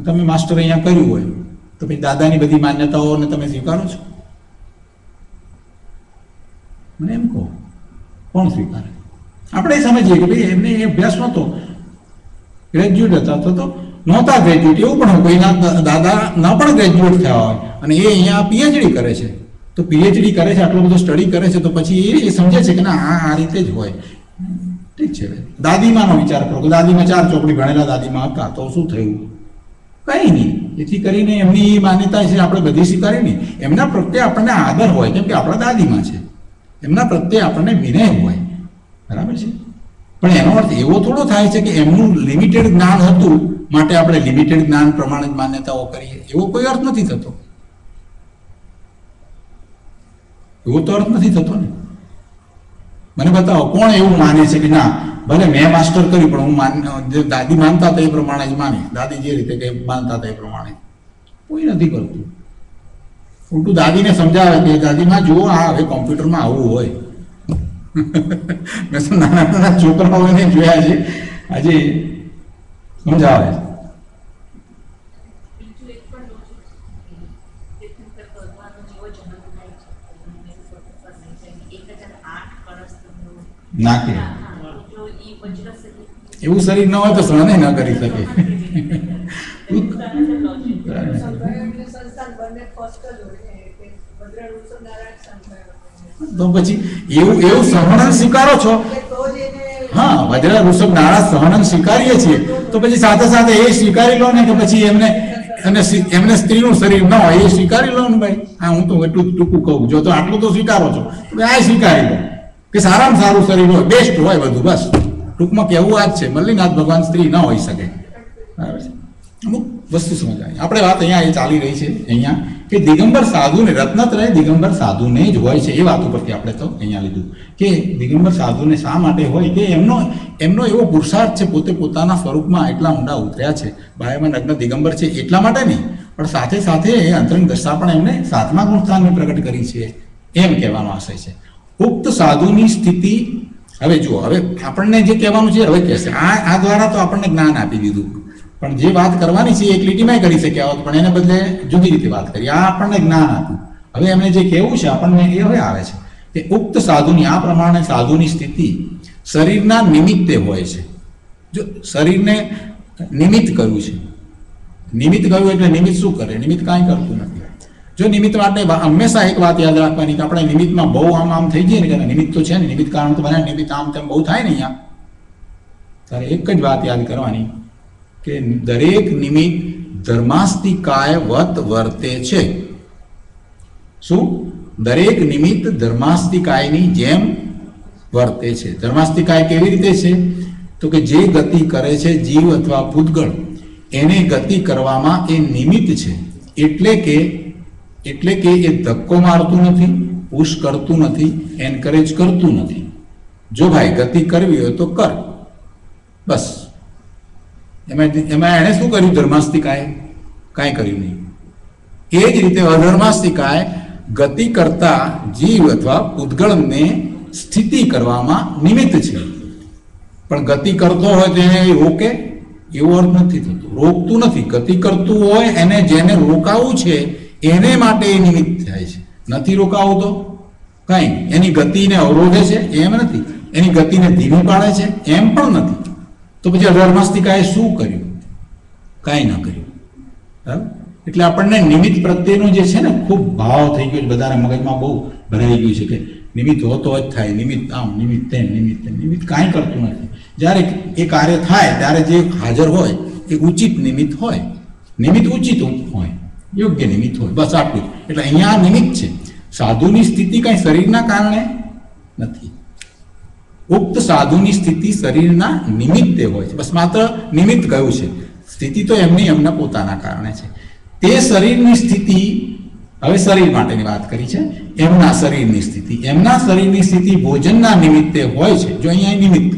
તમે માસ્ટર અહીંયા કર્યું હોય તો પછી દાદાની બધી માન્યતાઓને તમે સ્વીકારો છો? મને એમ કહો, કોણ સ્વીકારે? આપણે સમજીએ કે ભાઈ એમને એ અભ્યાસ નહોતો, ગ્રેજ્યુએટ હતા તો નહોતા ગ્રેજ્યુએટ, એવું પણ કોઈના દાદા ન પણ ગ્રેજ્યુએટ થયા હોય અને એ અહીંયા પીએચડી કરે છે, તો પીએચડી કરે છે, આટલો બધો સ્ટડી કરે છે, તો પછી એ સમજે છે કે ના આ રીતે જ હોય. ઠીક છે. દાદીમાનો વિચાર કરો કે દાદીમાં 4 ચોપડી ભણેલા દાદીમાં હતા તો શું થયું? કંઈ નહીં. એથી કરીને એમની માન્યતા છે આપણે બધી સ્વીકારી નહીં. એમના પ્રત્યે આપણને આદર હોય કેમ કે આપણા દાદીમાં છે, એમના પ્રત્યે આપણને વિનય હોય, બરાબર છે? પણ એનો અર્થ એવો થોડો થાય છે કે એમનું લિમિટેડ જ્ઞાન હતું માટે આપણે લિમિટેડ જ્ઞાન પ્રમાણે જ માન્યતાઓ કરીએ, એવો કોઈ અર્થ નથી થતો. એવો તો અર્થ નથી થતો ને. મને બતાવો કોણ એવું માને છે કે ના ભલે મેં માસ્ટર કર્યું પણ હું દાદી માનતા હતા એ પ્રમાણે જ માની, દાદી જે રીતે કે માનતા હતા એ પ્રમાણે. કોઈ નથી કરતું. ઉલટું દાદીને સમજાવે કે દાદીમાં જુઓ આ હવે કોમ્પ્યુટરમાં આવું હોય. મેં તો નાના નાના છોકરાઓને જોયા છે આજે સમજાવે છે. નાખે એવું શરીર ન હોય તો સહન ન કરી શકે. તો પછી એવું સહન સ્વીકારો છો? હા, વજ્ર ઋષભ નાળા સહન સ્વીકારીએ છીએ તો પછી સાથે સાથે એ સ્વીકારી લો ને કે પછી એમને સ્ત્રીનું શરીર ન હોય એ સ્વીકારી લો ને ભાઈ. હા, હું તો એટલું ટૂંકું કહું, જો તો આટલું તો સ્વીકારો છો તો આ સ્વીકારી લો કે સારામાં સારું શરીર હોય, બેસ્ટ હોય બધું. બસ ટૂંકમાં કહેવું આ જ છે. મલ્લીનાથ ભગવાન સ્ત્રી ન હોઈ શકે, બરાબર છે? અમુક વસ્તુ સમજાય. આપણે વાત અહીંયા એ ચાલી રહી છે અહીંયા કે દિગંબર સાધુને, રત્નત્રય દિગંબર સાધુને જ હોય છે એ વાત ઉપરથી આપણે તો અહીંયા લીધું કે દિગંબર સાધુને શા માટે હોય કે એમનો એવો પુરુષાર્થ છે, પોતે પોતાના સ્વરૂપમાં એટલા ઊંડા ઉતર્યા છે, બાહ્યમાં નગ્ન દિગંબર છે એટલા માટે નહીં, પણ સાથે સાથે અંતરંગ દશા પણ એમને 7મા ગુણસ્થાનને પ્રગટ કરી છે એમ કહેવાનો આશય છે. ઉક્ત સાધુની સ્થિતિ, હવે જુઓ, હવે આપણને જે કહેવાનું છે હવે કહેશે આ દ્વારા તો આપણને જ્ઞાન આપી દીધું, પણ જે વાત કરવાની છે એક લીટીમાં કરી શક્યા હોત પણ એને બદલે જુદી રીતે વાત કરી. આ આપણને જ્ઞાન આપ્યું. હવે એમને જે કહેવું છે આપણને એ હવે આવે છે કે ઉક્ત સાધુની, આ પ્રમાણે સાધુની સ્થિતિ શરીરના નિમિત્તે હોય છે. જો શરીરને નિમિત્ત કર્યું છે, નિમિત્ત કર્યું એટલે નિમિત્ત શું કરે? નિમિત્ત કાંઈ કરતું નથી. જો નિમિત્ત માટે હંમેશા એક વાત યાદ રાખવાની કે આપણે નિમિત્તમાં બહુ આમ થઈ જઈએ ને કે નિમિત્ત તો છે ને, નિમિત્ત કારણ તો બને, નિમિત્ત આમ તેમ બહુ થાય ને અહીંયા, ત્યારે એક જ વાત યાદ કરવાની કે દરેક નિમિત્ત ધર્માસ્તિકાય વત વર્તે છે. શું? દરેક નિમિત્ત ધર્માસ્તિકાયની જેમ વર્તે છે. ધર્માસ્તિકાય કેવી રીતે છે? તો કે જે ગતિ કરે છે જીવ અથવા પૂતગળ, એને ગતિ કરવામાં એ નિમિત્ત છે. એટલે કે એ ધક્કો મારતું નથી, પુશ કરતું નથી, એન્કરેજ કરતું નથી. જો ભાઈ ગતિ કરવી હોય તો કર, બસ. એમાં એણે શું કર્યું? ધર્માસ્તિકાએ કાંઈ કર્યું નહીં. એ જ રીતે અધર્માસ્તિકાએ ગતિ કરતા જીવ અથવા પૂતગળને સ્થિતિ કરવામાં નિમિત્ત છે, પણ ગતિ કરતો હોય તો એને રોકે એવો અર્થ નથી થતો. રોકતું નથી, ગતિ કરતું હોય એને જેને રોકાવું છે એને માટે એ નિમિત્ત થાય છે. નથી રોકાવું તો કાંઈ એની ગતિને અવરોધે છે એમ નથી, એની ગતિને ધીમી પાડે છે એમ પણ નથી. તો પછી અધર્માસ્તિકાએ શું કર્યું? કાંઈ ન કર્યું, બરાબર? એટલે આપણને નિમિત્ત પ્રત્યેનો જે છે ને ખૂબ ભાવ થઈ ગયો છે, બધાને મગજમાં બહુ ભરાઈ ગયું છે કે નિમિત્ત હોતો જ થાય, નિમિત્ત આમ, નિમિત્ત તેમ, નિમિત્ત તેમ. નિમિત્ત કાંઈ કરતું નથી. જ્યારે એ કાર્ય થાય ત્યારે જે હાજર હોય એ ઉચિત નિમિત્ત હોય, નિમિત્ત ઉચિત હોય, યોગ્ય નિમિત્ત હોય, બસ આટલું જ. એટલે અહીંયા આ નિમિત્ત છે. સાધુની સ્થિતિ કાંઈ શરીરના કારણે નથી. ઉક્ત સાધુની સ્થિતિ શરીરના નિમિત્તે હોય છે, બસ માત્ર નિમિત્ત કયું છે. સ્થિતિ તો એમના પોતાના કારણે છે. તે શરીરની સ્થિતિ, હવે શરીર માટેની વાત કરી છે, એમના શરીરની સ્થિતિ ભોજનના નિમિત્તે હોય છે. જો અહીંયા નિમિત્ત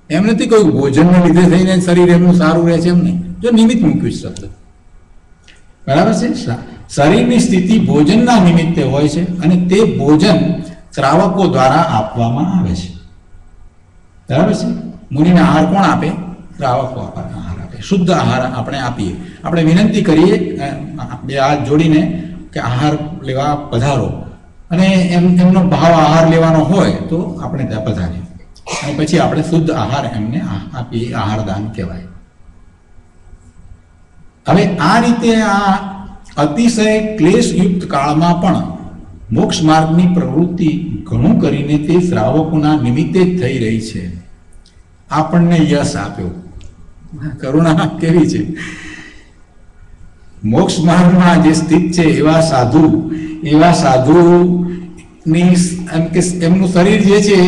એમ નથી કહ્યું ભોજનને લીધે થઈને શરીર એમનું સારું રહે છે, એમ નહીં. જો નિમિત્ત મૂક્યું શબ્દ, બરાબર છે. શરીરની સ્થિતિ ભોજનના નિમિત્તે હોય છે અને તે ભોજન શ્રાવકો દ્વારા આપવામાં આવે છે. બરાબર છે. મુનિને આહાર કોણ આપે? શ્રાવકો આપણને આહાર આપે. શુદ્ધ આહાર આપણે આપીએ. આપણે વિનંતી કરીએ બે હાથ જોડીને કે આહાર લેવા પધારો, અને એમનો ભાવ આહાર લેવાનો હોય તો આપણે ત્યાં પધારીએ અને પછી આપણે શુદ્ધ આહાર એમને આપીએ. આહારદાન કહેવાય. હવે આ રીતે આ અતિશય ક્લેશયુક્ત કાળમાં પણ મોક્ષ માર્ગની પ્રવૃત્તિ ઘણું કરીને તે શ્રાવકોના નિમિત્તે જ થઈ રહી છે. આપણને યશ આપ્યો. કરુણા કેવી છે! મોક્ષ માર્ગમાં જે સ્થિત છે એવા સાધુની એમ કે એમનું શરીર જે છે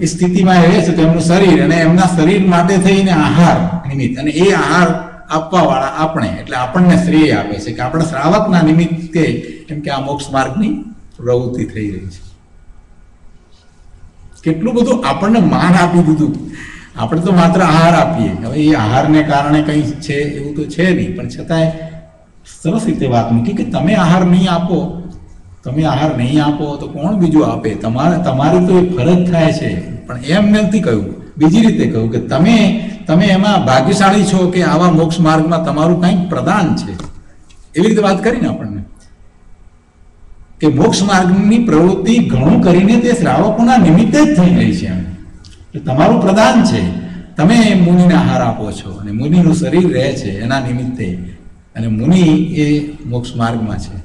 એ સ્થિતિમાં રહે છે, તો એમનું શરીર અને એમના શરીર માટે થઈને આહાર નિમિત્ત, અને એ આહાર આપવા વાળા આપણે, એટલે આપણને શ્રેય આપે છે કે આપણે શ્રાવકના નિમિત્તે એમ કે આ મોક્ષ માર્ગની પ્રવૃત્તિ થઈ રહી છે. કેટલું બધું આપણને માન આપી દીધું. આપણે તો માત્ર આહાર આપીએ. હવે એ આહારને કારણે કંઈ છે એવું તો છે નહીં, પણ છતાંય સરસ રીતે વાત મૂકી કે તમે આહાર નહીં આપો તો કોણ બીજું આપે? તમારી તો એ ફરજ થાય છે. પણ એમ નથી કહ્યું, બીજી રીતે કહ્યું કે તમે એમાં ભાગ્યશાળી છો કે આવા મોક્ષ માર્ગમાં તમારું કંઈક પ્રદાન છે. એવી રીતે વાત કરીને આપણને કે મોક્ષ માર્ગની પ્રવૃત્તિ ઘણું કરીને તે શ્રાવકોના નિમિત્તે જ થઈ રહી છે. એટલે તમારું પ્રદાન છે. તમે મુનિને આહાર આપો છો અને મુનિનું શરીર રહે છે એના નિમિત્તે, અને મુનિ એ મોક્ષ માર્ગમાં છે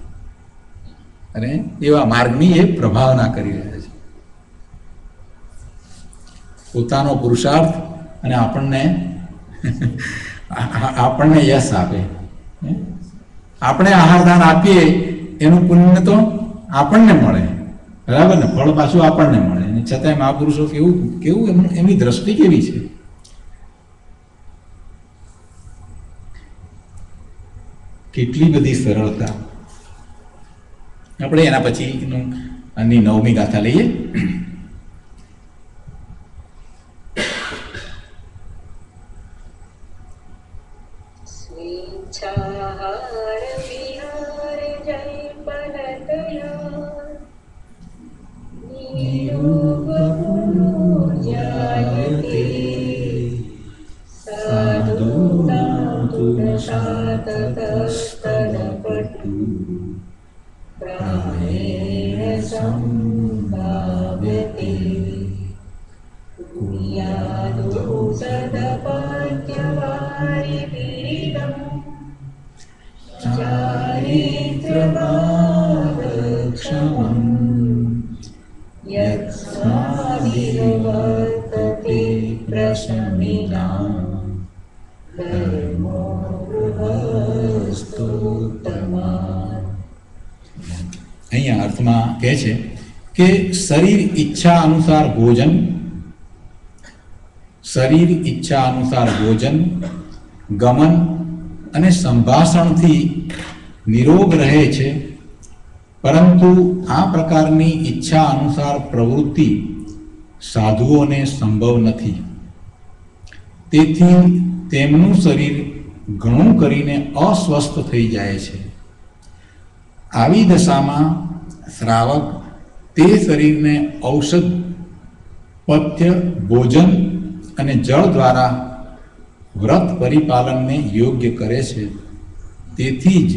અને એવા માર્ગની એ પ્રભાવના કરી રહ્યા છે. પોતાનો પુરુષાર્થ અને આપણને યશ આપે. આપણે આહારદાન આપીએ એનું પુણ્ય તો આપણને મળે, બરાબર ને? ફળ પાછું આપણને મળે. અને છતાંય મહાપુરુષો કેવું એમની દ્રષ્ટિ કેવી છે! કેટલી બધી સરળતા. આપણે એના પછી આની 9મી ગાથા લઈએ. સ્વેચ્છાહાર વિહાર જલ્પનતયા નિરૂપપુર્જાયતે સાધૂનાં તુલસાતતસ્તનપટુ પ્રાણેન સંભાવ્યતે कुर्यादो सदपात्यवारिपीडम् चारित्रमादक्षमम् यत्स्माभिर्वर्तते प्रशमिनां धर्मो गृहस्थोत्तमा. અહીંયા અર્થમાં કહે છે કે શરીર ઈચ્છા અનુસાર ભોજન, ગમન અને સંભાષણથી નિરોગ રહે છે, પરંતુ આ પ્રકારની ઈચ્છા અનુસાર પ્રવૃત્તિ સાધુઓને સંભવ નથી. તેથી તેમનું શરીર ઘણું કરીને અસ્વસ્થ થઈ જાય છે. આવી દશામાં શ્રાવક તે શરીરને ઔષધ, પથ્ય, ભોજન અને જળ દ્વારા વ્રત પરિપાલનને યોગ્ય કરે છે. તેથી જ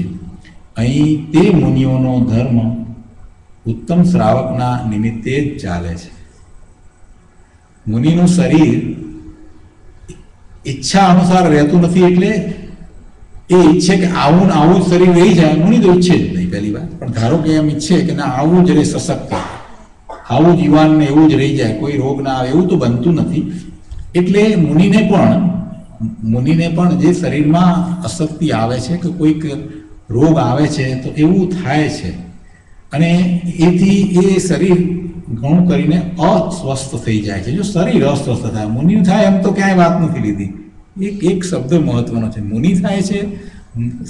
અહીં તે મુનિઓનો ધર્મ ઉત્તમ શ્રાવકના નિમિત્તે જ ચાલે છે. મુનિનું શરીર ઈચ્છા અનુસાર રહેતું નથી, એટલે એ ઈચ્છે કે આવું જ શરીર રહી જાય. મુનિ તો ઈચ્છે જ નહીં પહેલી વાત, પણ ધારો કે એમ ઈચ્છે કે ના આવું જ રહે, સશક્ત, આવું જ યુવાન ને એવું જ રહી જાય, કોઈ રોગ ના આવે, એવું તો બનતું નથી. એટલે મુનિને પણ જે શરીરમાં અશક્તિ આવે છે કે કોઈક રોગ આવે છે તો એવું થાય છે, અને એથી એ શરીર ઘણું કરીને અસ્વસ્થ થઈ જાય છે. જો શરીર અસ્વસ્થ થાય, મુનિ થાય એમ તો ક્યાંય વાત નથી લીધી. એક શબ્દ મહત્વનો છે, મુનિ થાય છે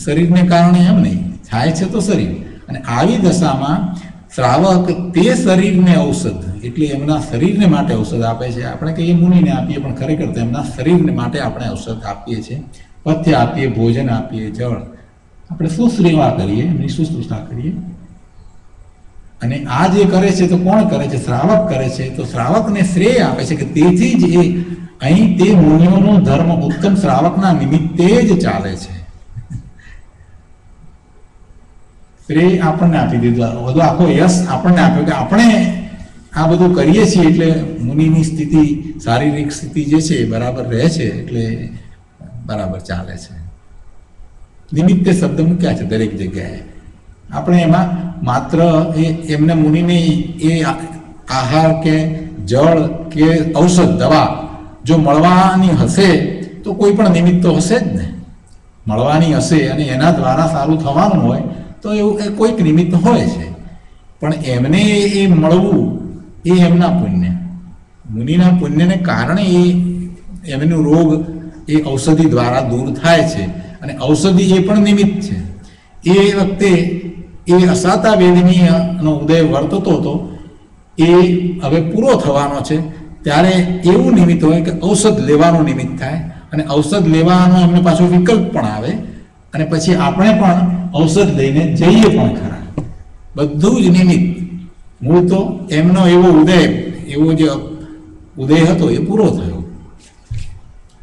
શરીરને કારણે એમ નહીં, થાય છે તો શરીર. અને આવી દશામાં શ્રાવક તે શરીરને ઔષધ, એટલે એમના શરીરને માટે ઔષધ આપે છે. આપણે કહીએ મુનિને આપીએ, પણ ખરેખર તો એમના શરીરને માટે આપણે ઔષધ આપીએ છીએ. પથ્ય આપીએ, ભોજન આપીએ, જળ આપણે સુશ્રેવા કરીએ, એમની શુશ્રૂષા કરીએ. અને આ જે કરે છે તો કોણ કરે છે? શ્રાવક કરે છે. તો શ્રાવકને શ્રેય આપે છે કે તેથી જ એ અહીં તે મુનિઓનો ધર્મ ઉત્તમ શ્રાવકના નિમિત્તે જ ચાલે છે. શ્રેય આપણને આપી દીધું, બધો આખો યશ આપણને આપ્યો કે આપણે આ બધું કરીએ છીએ એટલે મુનિની સ્થિતિ, શારીરિક સ્થિતિ જે છે એ બરાબર રહે છે, એટલે બરાબર ચાલે છે. નિમિત્તે શબ્દ મૂક્યા છે દરેક જગ્યાએ. આપણે એમાં માત્ર એમને મુનિને એ આહાર કે જળ કે ઔષધ દવા જો મળવાની હશે તો કોઈ પણ નિમિત્ત તો હશે જ ને. મળવાની હશે અને એના દ્વારા સારું થવાનું હોય તો એવું કોઈક નિમિત્ત હોય છે. પણ એમને એ મળવું એ એમના પુણ્ય, મુનિના પુણ્યને કારણે એમનું રોગ એ ઔષધિ દ્વારા દૂર થાય છે. અને ઔષધિ એ પણ નિમિત્ત છે. એ વખતે એ અસાતા વેદનીયનો ઉદય વર્તતો હતો, એ હવે પૂરો થવાનો છે. ત્યારે એવું નિમિત્ત હોય કે ઔષધ લેવાનું નિમિત્ત થાય, અને ઔષધ લેવાનો એમને પાછો વિકલ્પ પણ આવે, અને પછી આપણે પણ ઔષધ લઈને જઈએ પણ ખરા. બધું જ નિમિત્ત. મૂળ તો એમનો એવો જે ઉદય હતો એ પૂરો થયો.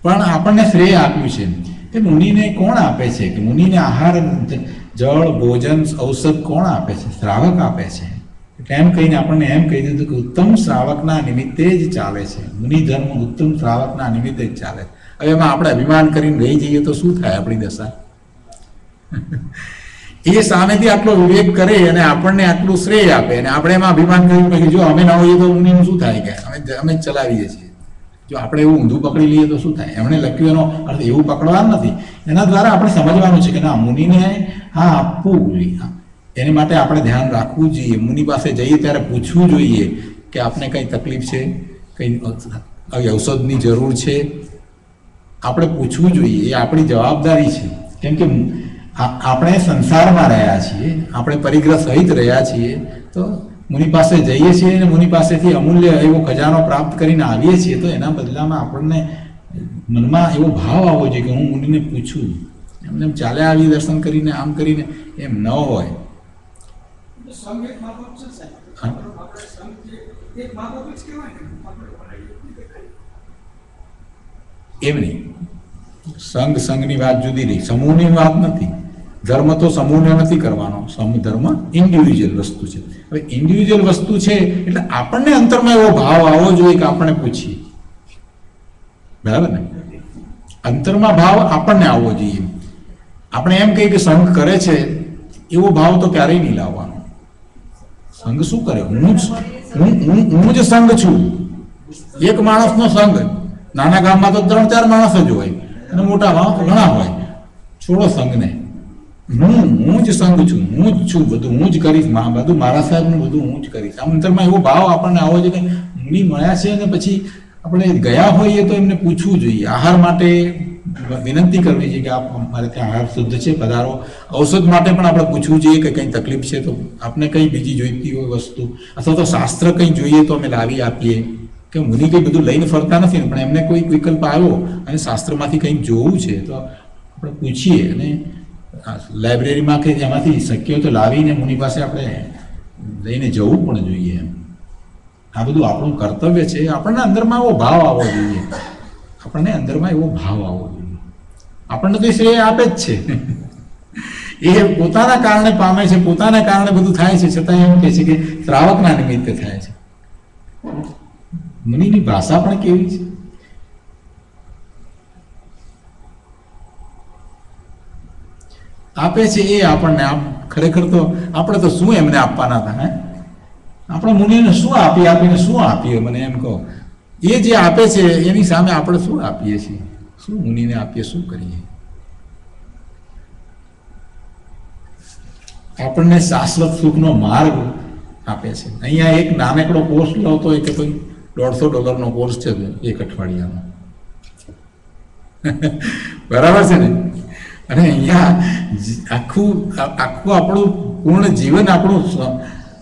પણ આપણને શ્રેય આપ્યું છે કે મુનિને કોણ આપે છે? કે મુનિને આહાર, જળ, ભોજન, ઔષધ કોણ આપે છે? શ્રાવક આપે છે. એટલે એમ કહીને આપણને એમ કહી દીધું કે ઉત્તમ શ્રાવકના નિમિત્તે જ ચાલે છે. મુનિ ધર્મ ઉત્તમ શ્રાવકના નિમિત્તે જ ચાલે. હવે એમાં આપણે અભિમાન કરીને રહી જઈએ તો શું થાય આપણી દશા? એ સામેથી આટલો વિવેક કરે અને આપણને આટલું શ્રેય આપે, અને આપણે એમાં અભિમાન કર્યું કે જો અમે ના હોઈએ તો મુનિનું શું થાય? કે અમે જ ચલાવીએ છીએ. જો આપણે એવું ઊંધું પકડી લઈએ તો શું થાય? એમણે લખ્યું એનો અર્થ એવું પકડવાનું નથી. એના દ્વારા આપણે સમજવાનું છે કે ના, મુનિને હા આપવું જોઈએ. એને માટે આપણે ધ્યાન રાખવું જોઈએ. મુનિ પાસે જઈએ ત્યારે પૂછવું જોઈએ કે આપને કંઈ તકલીફ છે, કંઈ ઔષધની જરૂર છે. આપણે પૂછવું જોઈએ. એ આપણી જવાબદારી છે. કેમ કે આપણે સંસારમાં રહ્યા છીએ, આપણે પરિગ્રહ સહિત રહ્યા છીએ. તો મુનિ પાસે જઈએ છીએ અને મુનિ પાસેથી અમૂલ્ય એવો ખજાનો પ્રાપ્ત કરીને આવીએ છીએ, તો એના બદલામાં આપણને મનમાં એવો ભાવ આવવો જોઈએ કે હું મુનિને પૂછું. એમને ચાલ્યા આવી દર્શન કરીને આમ કરીને એમ ન હોય. એમ નહીં. સંઘની વાત જુદી રહી, સમૂહની વાત નથી. ધર્મ તો સમૂહને નથી કરવાનો. ધર્મ ઇન્ડિવિજ્યુઅલ વસ્તુ છે. હવે ઇન્ડિવિજ્યુઅલ વસ્તુ છે એટલે આપણને અંતરમાં એવો ભાવ આવવો જોઈએ કે આપણે પૂછીએ. બરાબર ને? અંતરમાં ભાવ આપણને આવવો જોઈએ. આપણે એમ કહીએ કે સંઘ કરે છે એવો ભાવ તો ક્યારેય નહીં લાવવાનો. સંઘ શું કરે? હું જ સંઘ છું. એક માણસનો સંઘ. નાના ગામમાં તો 3-4 માણસ જ હોય, અને મોટા માણસ ઘણા હોય. છોડો સંઘને. હું જ સંઘ છું, હું જ છું, બધું હું જ કરીશ, બધું મારા સાહેબનું બધું હું જ કરીશ. આમ અંતરમાં એવો ભાવ આપણને આવો છે કે મુનિ મળ્યા છે અને પછી આપણે ગયા હોઈએ તો એમને પૂછવું જોઈએ. આહાર માટે વિનંતી કરવી જોઈએ કે આપ મારે ત્યાં આહાર શુદ્ધ છે, પધારો. ઔષધ માટે પણ આપણે પૂછવું જોઈએ કે કંઈ તકલીફ છે તો આપને કંઈ બીજી જોઈતી હોય વસ્તુ, અથવા તો શાસ્ત્ર કંઈ જોઈએ તો અમે લાવી આપીએ. કે મુનિ કંઈ બધું લઈને ફરતા નથી, પણ એમને કોઈ વિકલ્પ આવ્યો અને શાસ્ત્રમાંથી કંઈક જોવું છે તો આપણે પૂછીએ. અને લાઇબ્રેરીમાં કે એમાંથી શક્ય તો લાવીને મુનિ પાસે આપણે લઈને જવું પણ જોઈએ. એમ આ બધું આપણું કર્તવ્ય છે. આપણને અંદરમાં એવો ભાવ આવવો જોઈએ. આપણને અંદરમાં એવો ભાવ આવવો જોઈએ. આપણને તો શ્રેય આપે જ છે. એ પોતાના કારણે પામે છે, પોતાના કારણે બધું થાય છે, છતાં એમ કહે છે કે શ્રાવકના નિમિત્તે થાય છે. મુનિની ભાષા પણ કેવી છે. આપે છે એ આપણને. ખરેખર તો આપણે તો શું એમને આપવાના હતા? હે, આપણે મુનિને શું આપીને શું આપીએ? મને એમ કહો. એ જે આપે છે એની સામે આપણે શું આપીએ છીએ? શું મુનિને આપીએ? શું કરીએ? આપણને શાશ્વત સુખનો માર્ગ આપે છે. અહીંયા એક નાનકડો કોર્સ લો તો કે ભાઈ $150 કોર્સ છે એક અઠવાડિયાનો. બરાબર છે ને? અને અહીંયા આખું આપણું પૂર્ણ જીવન આપણું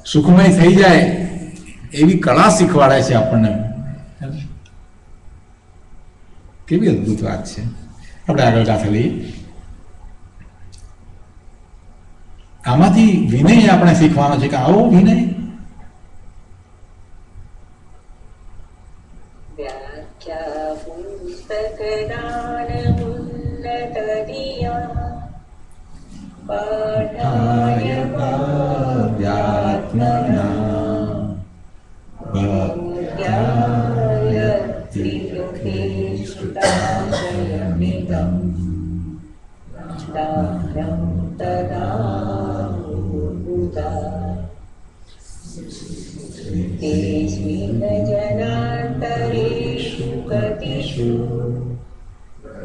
સુખમય થઈ જાય એવી કળા શીખવાડે છે આપણને. કેવી અદભુત વાત છે. આપણે આગળ ગાથા લઈએ. આમાંથી વિનય આપણે શીખવાનો છે કે આવો વિનય વ્યાખ્યા પુસ્તક દાન ઉન્નત દિયા પાઠાય ભાવ્યાત્મના ભક્ત્યાય ત્રિલોકે શ્રુતાશયમિદં દાનં તદા ભૂતા તેસ્મિन् જનાन्तરેષુ ગતિષુ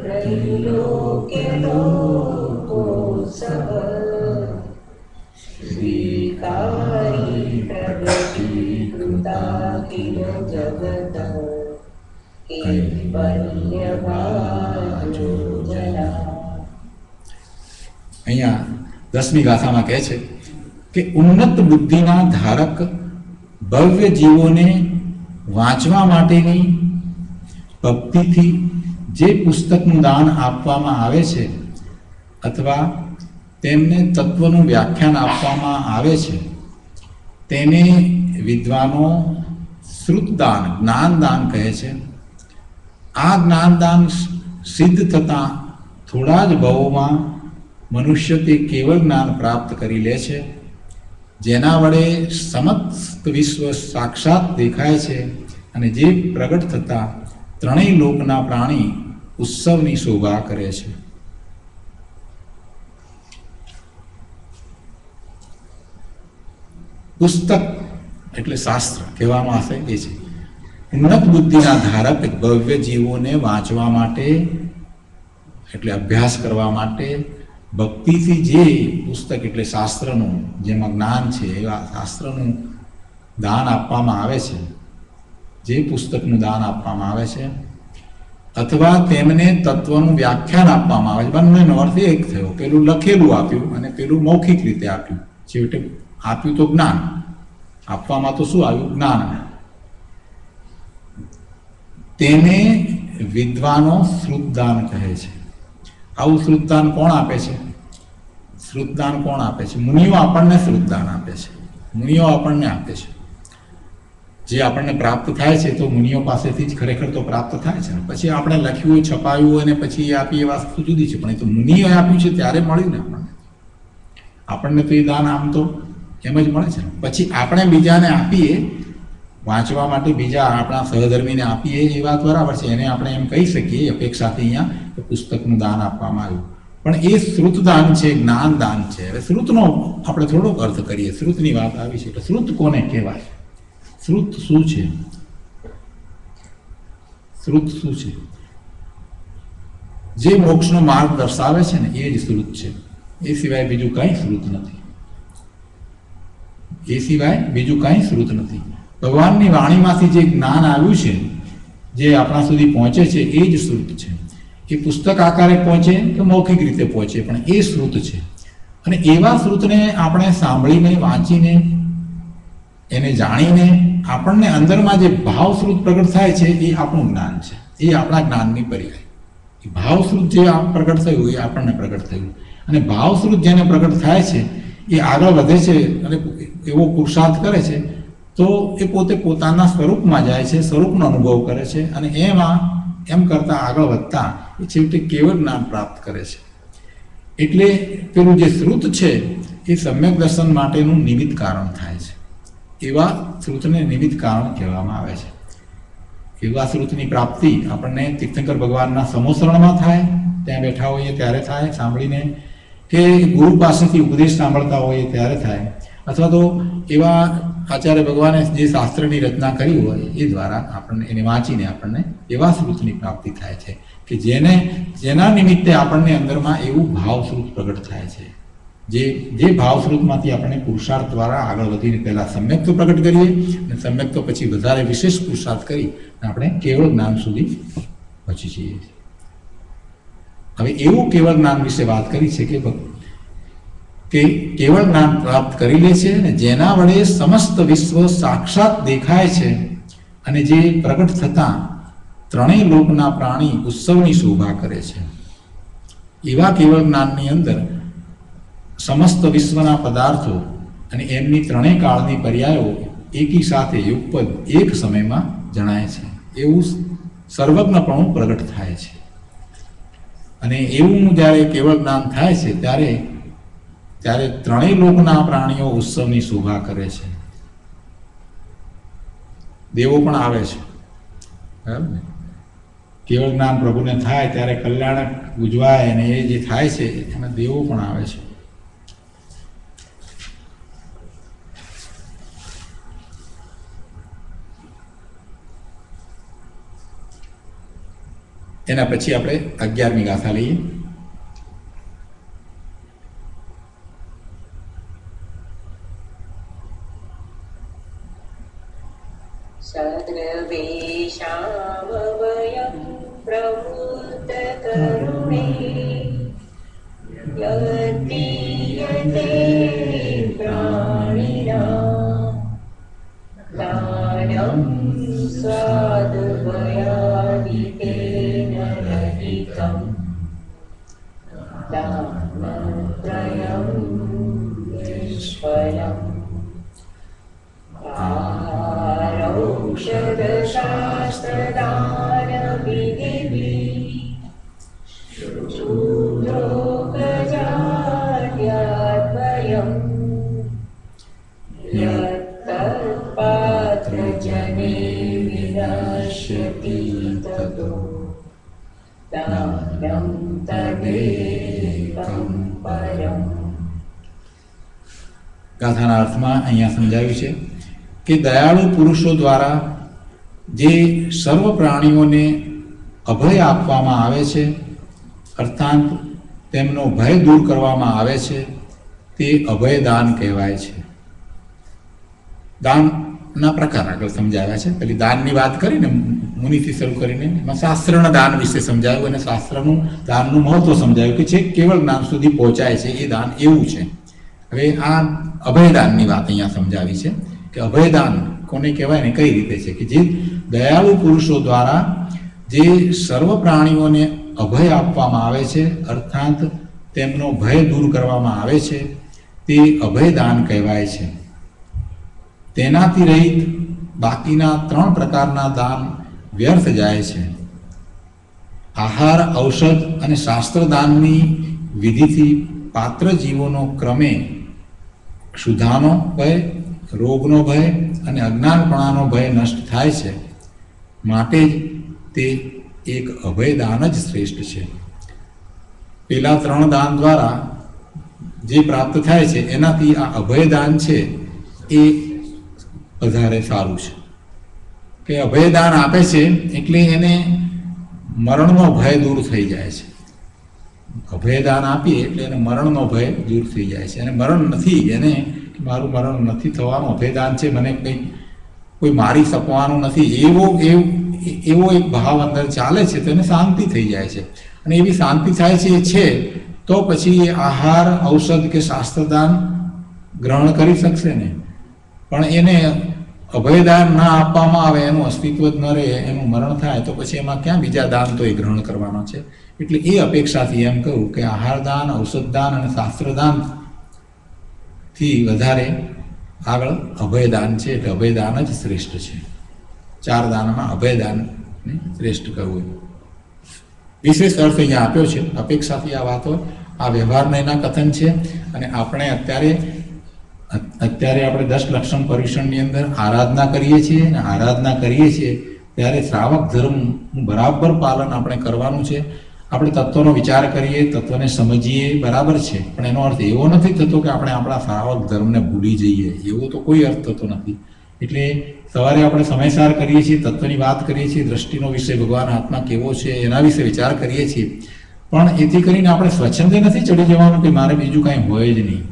त्रैलोक्य लोकोत्सव श्रीकारि प्रगटीकृता किल जगत कैवल्यभाजोजना। અહીંયા 10મી ગાથામાં કહે છે કે ઉન્નત બુદ્ધિના ધારક ભવ્ય જીવોને વાંચવા માટેની ભક્તિથી જે પુસ્તકનું દાન આપવામાં આવે છે અથવા તેમને તત્વનું વ્યાખ્યાન આપવામાં આવે છે તેને વિદ્વાનો શ્રુતદાન જ્ઞાનદાન કહે છે. આ જ્ઞાનદાન સિદ્ધ થતાં થોડા જ ભવોમાં મનુષ્ય તે કેવળ જ્ઞાન પ્રાપ્ત કરી લે છે જેના વડે સમસ્ત વિશ્વ સાક્ષાત દેખાય છે અને જે પ્રગટ થતાં ત્રણેય લોકના પ્રાણી ઉત્સવની શોભા કરે છે. પુસ્તક એટલે શાસ્ત્ર કહેવાનો આશય એ છે. ઉન્નત બુદ્ધિના ધારક ભવ્ય જીવોને વાંચવા માટે એટલે અભ્યાસ કરવા માટે ભક્તિથી જે પુસ્તક એટલે શાસ્ત્રનું જેમાં જ્ઞાન છે એવા શાસ્ત્રનું દાન આપવામાં આવે છે, જે પુસ્તકનું દાન આપવામાં આવે છે અથવા તેમને તત્વનું વ્યાખ્યાન આપવામાં આવે છે, બંનેનો અર્થ એક થયો. પેલું લખેલું આપ્યું અને પેલું મૌખિક રીતે આપ્યું. છેવટે આપ્યું તો જ્ઞાન, આપવામાં તો શું આવ્યું? જ્ઞાન. તેને વિદ્વાનો શ્રુતદાન કહે છે. આવું શ્રુતદાન કોણ આપે છે? શ્રુતદાન કોણ આપે છે? મુનિઓ આપણને શ્રુતદાન આપે છે. મુનિઓ આપણને આપે છે. જે આપણને પ્રાપ્ત થાય છે તો મુનિઓ પાસેથી જ ખરેખર તો પ્રાપ્ત થાય છે. પછી આપણે લખ્યું હોય, છપાયું હોય અને પછી એ આપીએ એ વસ્તુ જુદી છે, પણ એ તો મુનિઓએ આપ્યું છે ત્યારે મળ્યું ને આપણને તો એ દાન આમ તો એમ જ મળે છે. પછી આપણે બીજાને આપીએ વાંચવા માટે, બીજા આપણા સહધર્મીને આપીએ એ વાત બરાબર છે, એને આપણે એમ કહી શકીએ અપેક્ષાથી અહીંયા કે પુસ્તકનું દાન આપવામાં આવ્યું. પણ એ શ્રુતદાન છે, જ્ઞાનદાન છે. હવે શ્રુતનો આપણે થોડોક અર્થ કરીએ. શ્રુતની વાત આવી છે એટલે શ્રુત કોને કહેવાય? શ્રુત શું છે? શ્રુત શું છે? જે મોક્ષનો માર્ગ દર્શાવે છે ને એ જ શ્રુત છે. એ સિવાય બીજું કંઈ શ્રુત નથી. એ સિવાય બીજું કંઈ શ્રુત નથી. ભગવાનની વાણીમાંથી જે જ્ઞાન આવ્યું છે, જે આપણા સુધી પહોંચે છે એ જ શ્રુત છે. એ પુસ્તક આકારે પહોંચે કે મૌખિક રીતે પહોંચે, પણ એ શ્રુત છે. અને એવા શ્રુતને આપણે સાંભળીને, વાંચીને, એને જાણીને આપણને અંદરમાં જે ભાવશ્રુત પ્રગટ થાય છે એ આપણું જ્ઞાન છે. એ આપણા જ્ઞાનની પર્યાય. એ ભાવશ્રુત જે પ્રગટ થયું એ આપણને પ્રગટ થયું. અને ભાવશ્રુત જેને પ્રગટ થાય છે એ આગળ વધે છે અને એવો પુરુષાર્થ કરે છે તો એ પોતે પોતાના સ્વરૂપમાં જાય છે, સ્વરૂપનો અનુભવ કરે છે અને એમાં એમ કરતાં આગળ વધતા એ છેવટે કેવળ જ્ઞાન પ્રાપ્ત કરે છે. એટલે પેલું જે શ્રુત છે એ સમ્યક દર્શન માટેનું નિમિત્ત કારણ થાય છે. એવા શ્રુતને નિમિત્ત કારણ કહેવામાં આવે છે. એવા શ્રુતની પ્રાપ્તિ આપણને તીર્થંકર ભગવાનના સમોસરણમાં થાય, ત્યાં બેઠા હોઈએ ત્યારે થાય સાંભળીને, કે ગુરુ પાસેથી ઉપદેશ સાંભળતા હોઈએ ત્યારે થાય, અથવા તો એવા આચાર્ય ભગવાને જે શાસ્ત્રની રચના કરી હોય એ દ્વારા આપણને એને વાંચીને આપણને એવા શ્રુતની પ્રાપ્તિ થાય છે કે જેના નિમિત્તે આપણને અંદરમાં એવું ભાવશ્રુત પ્રગટ થાય છે. જે ભાવશ્રુતમાંથી આપણે પુરુષાર્થ દ્વારા આગળ વધીને પહેલાં સમ્યક તો પ્રગટ કરીએ અને સમ્યક તો પછી વધારે વિશેષ પુરુષાર્થ કરી આપણે કેવળ જ્ઞાન સુધી પહોંચી જઈએ. હવે એવું કેવળ જ્ઞાન વિશે વાત કરી છે કે કેવળ જ્ઞાન પ્રાપ્ત કરી લે છે અને જેના વડે સમસ્ત વિશ્વ સાક્ષાત દેખાય છે અને જે પ્રગટ થતાં ત્રણેય લોકના પ્રાણી ઉત્સવની શોભા કરે છે. એવા કેવળ જ્ઞાનની અંદર સમસ્ત વિશ્વના પદાર્થો અને એમની ત્રણેય કાળની પર્યાયો એકી સાથે યુગપદ એક સમયમાં જણાય છે, એવું સર્વજ્ઞપણું પ્રગટ થાય છે. અને એવું જ્યારે કેવળ જ્ઞાન થાય છે ત્યારે ત્રણેય લોકના પ્રાણીઓ ઉત્સવની શોભા કરે છે. દેવો પણ આવે છે, બરાબર ને? કેવળ જ્ઞાન પ્રભુને થાય ત્યારે કલ્યાણક ઉજવાય અને એ જે થાય છે એમાં દેવો પણ આવે છે. એના પછી આપણે 11મી ગાથા લઈએ. સદ્રવેશામવયં પ્રમુત કરુણે યતીયતે પ્રાણિનાં દાनं સ્વાદભયાદિતેન રહિतं દાનત્રયં નિષ્ફલम् ઔષધશાસ્ત્રદાનવિધિभिः શૂદ્રોપજાત્યાદ્વયम् યત્તત્પાત્રજને વિનશ્યતિ તતો દાनं તદેકં પરમ. ગાથાના અર્થમાં અહીંયા સમજાવ્યું છે કે દયાળુ પુરુષો દ્વારા જે સર્વ પ્રાણીઓને અભય આપવામાં આવે છે, અર્થાત તેમનો ભય દૂર કરવામાં આવે છે, તે અભયદાન કહેવાય છે. દાનના પ્રકાર આગળ સમજાવ્યા છે. પેલી દાનની વાત કરીને મુનિથી શરૂ કરીને એમાં શાસ્ત્રના દાન વિશે સમજાવ્યું અને શાસ્ત્રનું દાનનું મહત્વ સમજાવ્યું કે જે કેવળ જ્ઞાન સુધી પહોંચાય છે એ દાન એવું છે. હવે આ અભયદાનની વાત અહીંયા સમજાવી છે કે અભયદાન કોને કહેવાય ને કઈ રીતે છે કે જે દયાળુ પુરુષો દ્વારા જે સર્વ પ્રાણીઓને અભય આપવામાં આવે છે, અર્થાત તેમનો ભય દૂર કરવામાં આવે છે, તે અભયદાન કહેવાય છે. તેનાથી રહિત બાકીના 3 પ્રકારના દાન વ્યર્થ જાય છે. આહાર, ઔષધ અને શાસ્ત્રદાનની વિધિથી પાત્ર જીવોનો ક્રમે ક્ષુધાનો ભય, રોગનો ભય અને અજ્ઞાનપણાનો ભય નષ્ટ થાય છે. માટે જ તે એક અભયદાન જ શ્રેષ્ઠ છે. પેલા 3 દાન દ્વારા જે પ્રાપ્ત થાય છે એનાથી આ અભયદાન છે એ વધારે સારું છે. કે અભયદાન આપે છે એટલે એને મરણનો ભય દૂર થઈ જાય છે. અભયદાન આપીએ એટલે એને મરણનો ભય દૂર થઈ જાય છે. અને મરણ નથી, એને મારું મરણ નથી થવાનું, અભયદાન છે, મને કોઈ મારી શકવાનું નથી, એવો એક ભાવ અંદર ચાલે છે તો એને શાંતિ થઈ જાય છે. અને એવી શાંતિ થાય છે તો પછી એ આહાર, ઔષધ કે શાસ્ત્રદાન ગ્રહણ કરી શકશે ને. પણ એને અભયદાન ના આપવામાં આવે, એનું અસ્તિત્વ જ ન રહે, એનું મરણ થાય તો પછી એમાં ક્યાં બીજા દાન તો એ ગ્રહણ કરવાનો છે. એટલે એ અપેક્ષાથી એમ કહું કે આહારદાન, ઔષધદાન અને શાસ્ત્રદાન થી વધારે આગળ અભયદાન છે. એટલે અભયદાન જ શ્રેષ્ઠ છે. 4 દાનમાં અભયદાનને શ્રેષ્ઠ કહેવું. વિશેષ અર્થ અહીંયા આપ્યો છે. અપેક્ષાથી આ વાતો, આ વ્યવહારના એના કથન છે. અને આપણે અત્યારે આપણે 10 લક્ષણ પરીક્ષણની અંદર આરાધના કરીએ છીએ અને આરાધના કરીએ છીએ ત્યારે શ્રાવક ધર્મનું બરાબર પાલન આપણે કરવાનું છે. આપણે તત્વનો વિચાર કરીએ, તત્વને સમજીએ, બરાબર છે, પણ એનો અર્થ એવો નથી થતો કે આપણે આપણા શ્રાવક ધર્મને ભૂલી જઈએ. એવો તો કોઈ અર્થ થતો નથી. એટલે સવારે આપણે સમયસાર કરીએ છીએ, તત્વની વાત કરીએ છીએ, દ્રષ્ટિનો વિષય ભગવાન આત્મા કેવો છે એના વિશે વિચાર કરીએ છીએ, પણ એથી કરીને આપણે સ્વચ્છંદે નથી ચડી જવાનું કે મારે બીજું કાંઈ હોય જ નહીં.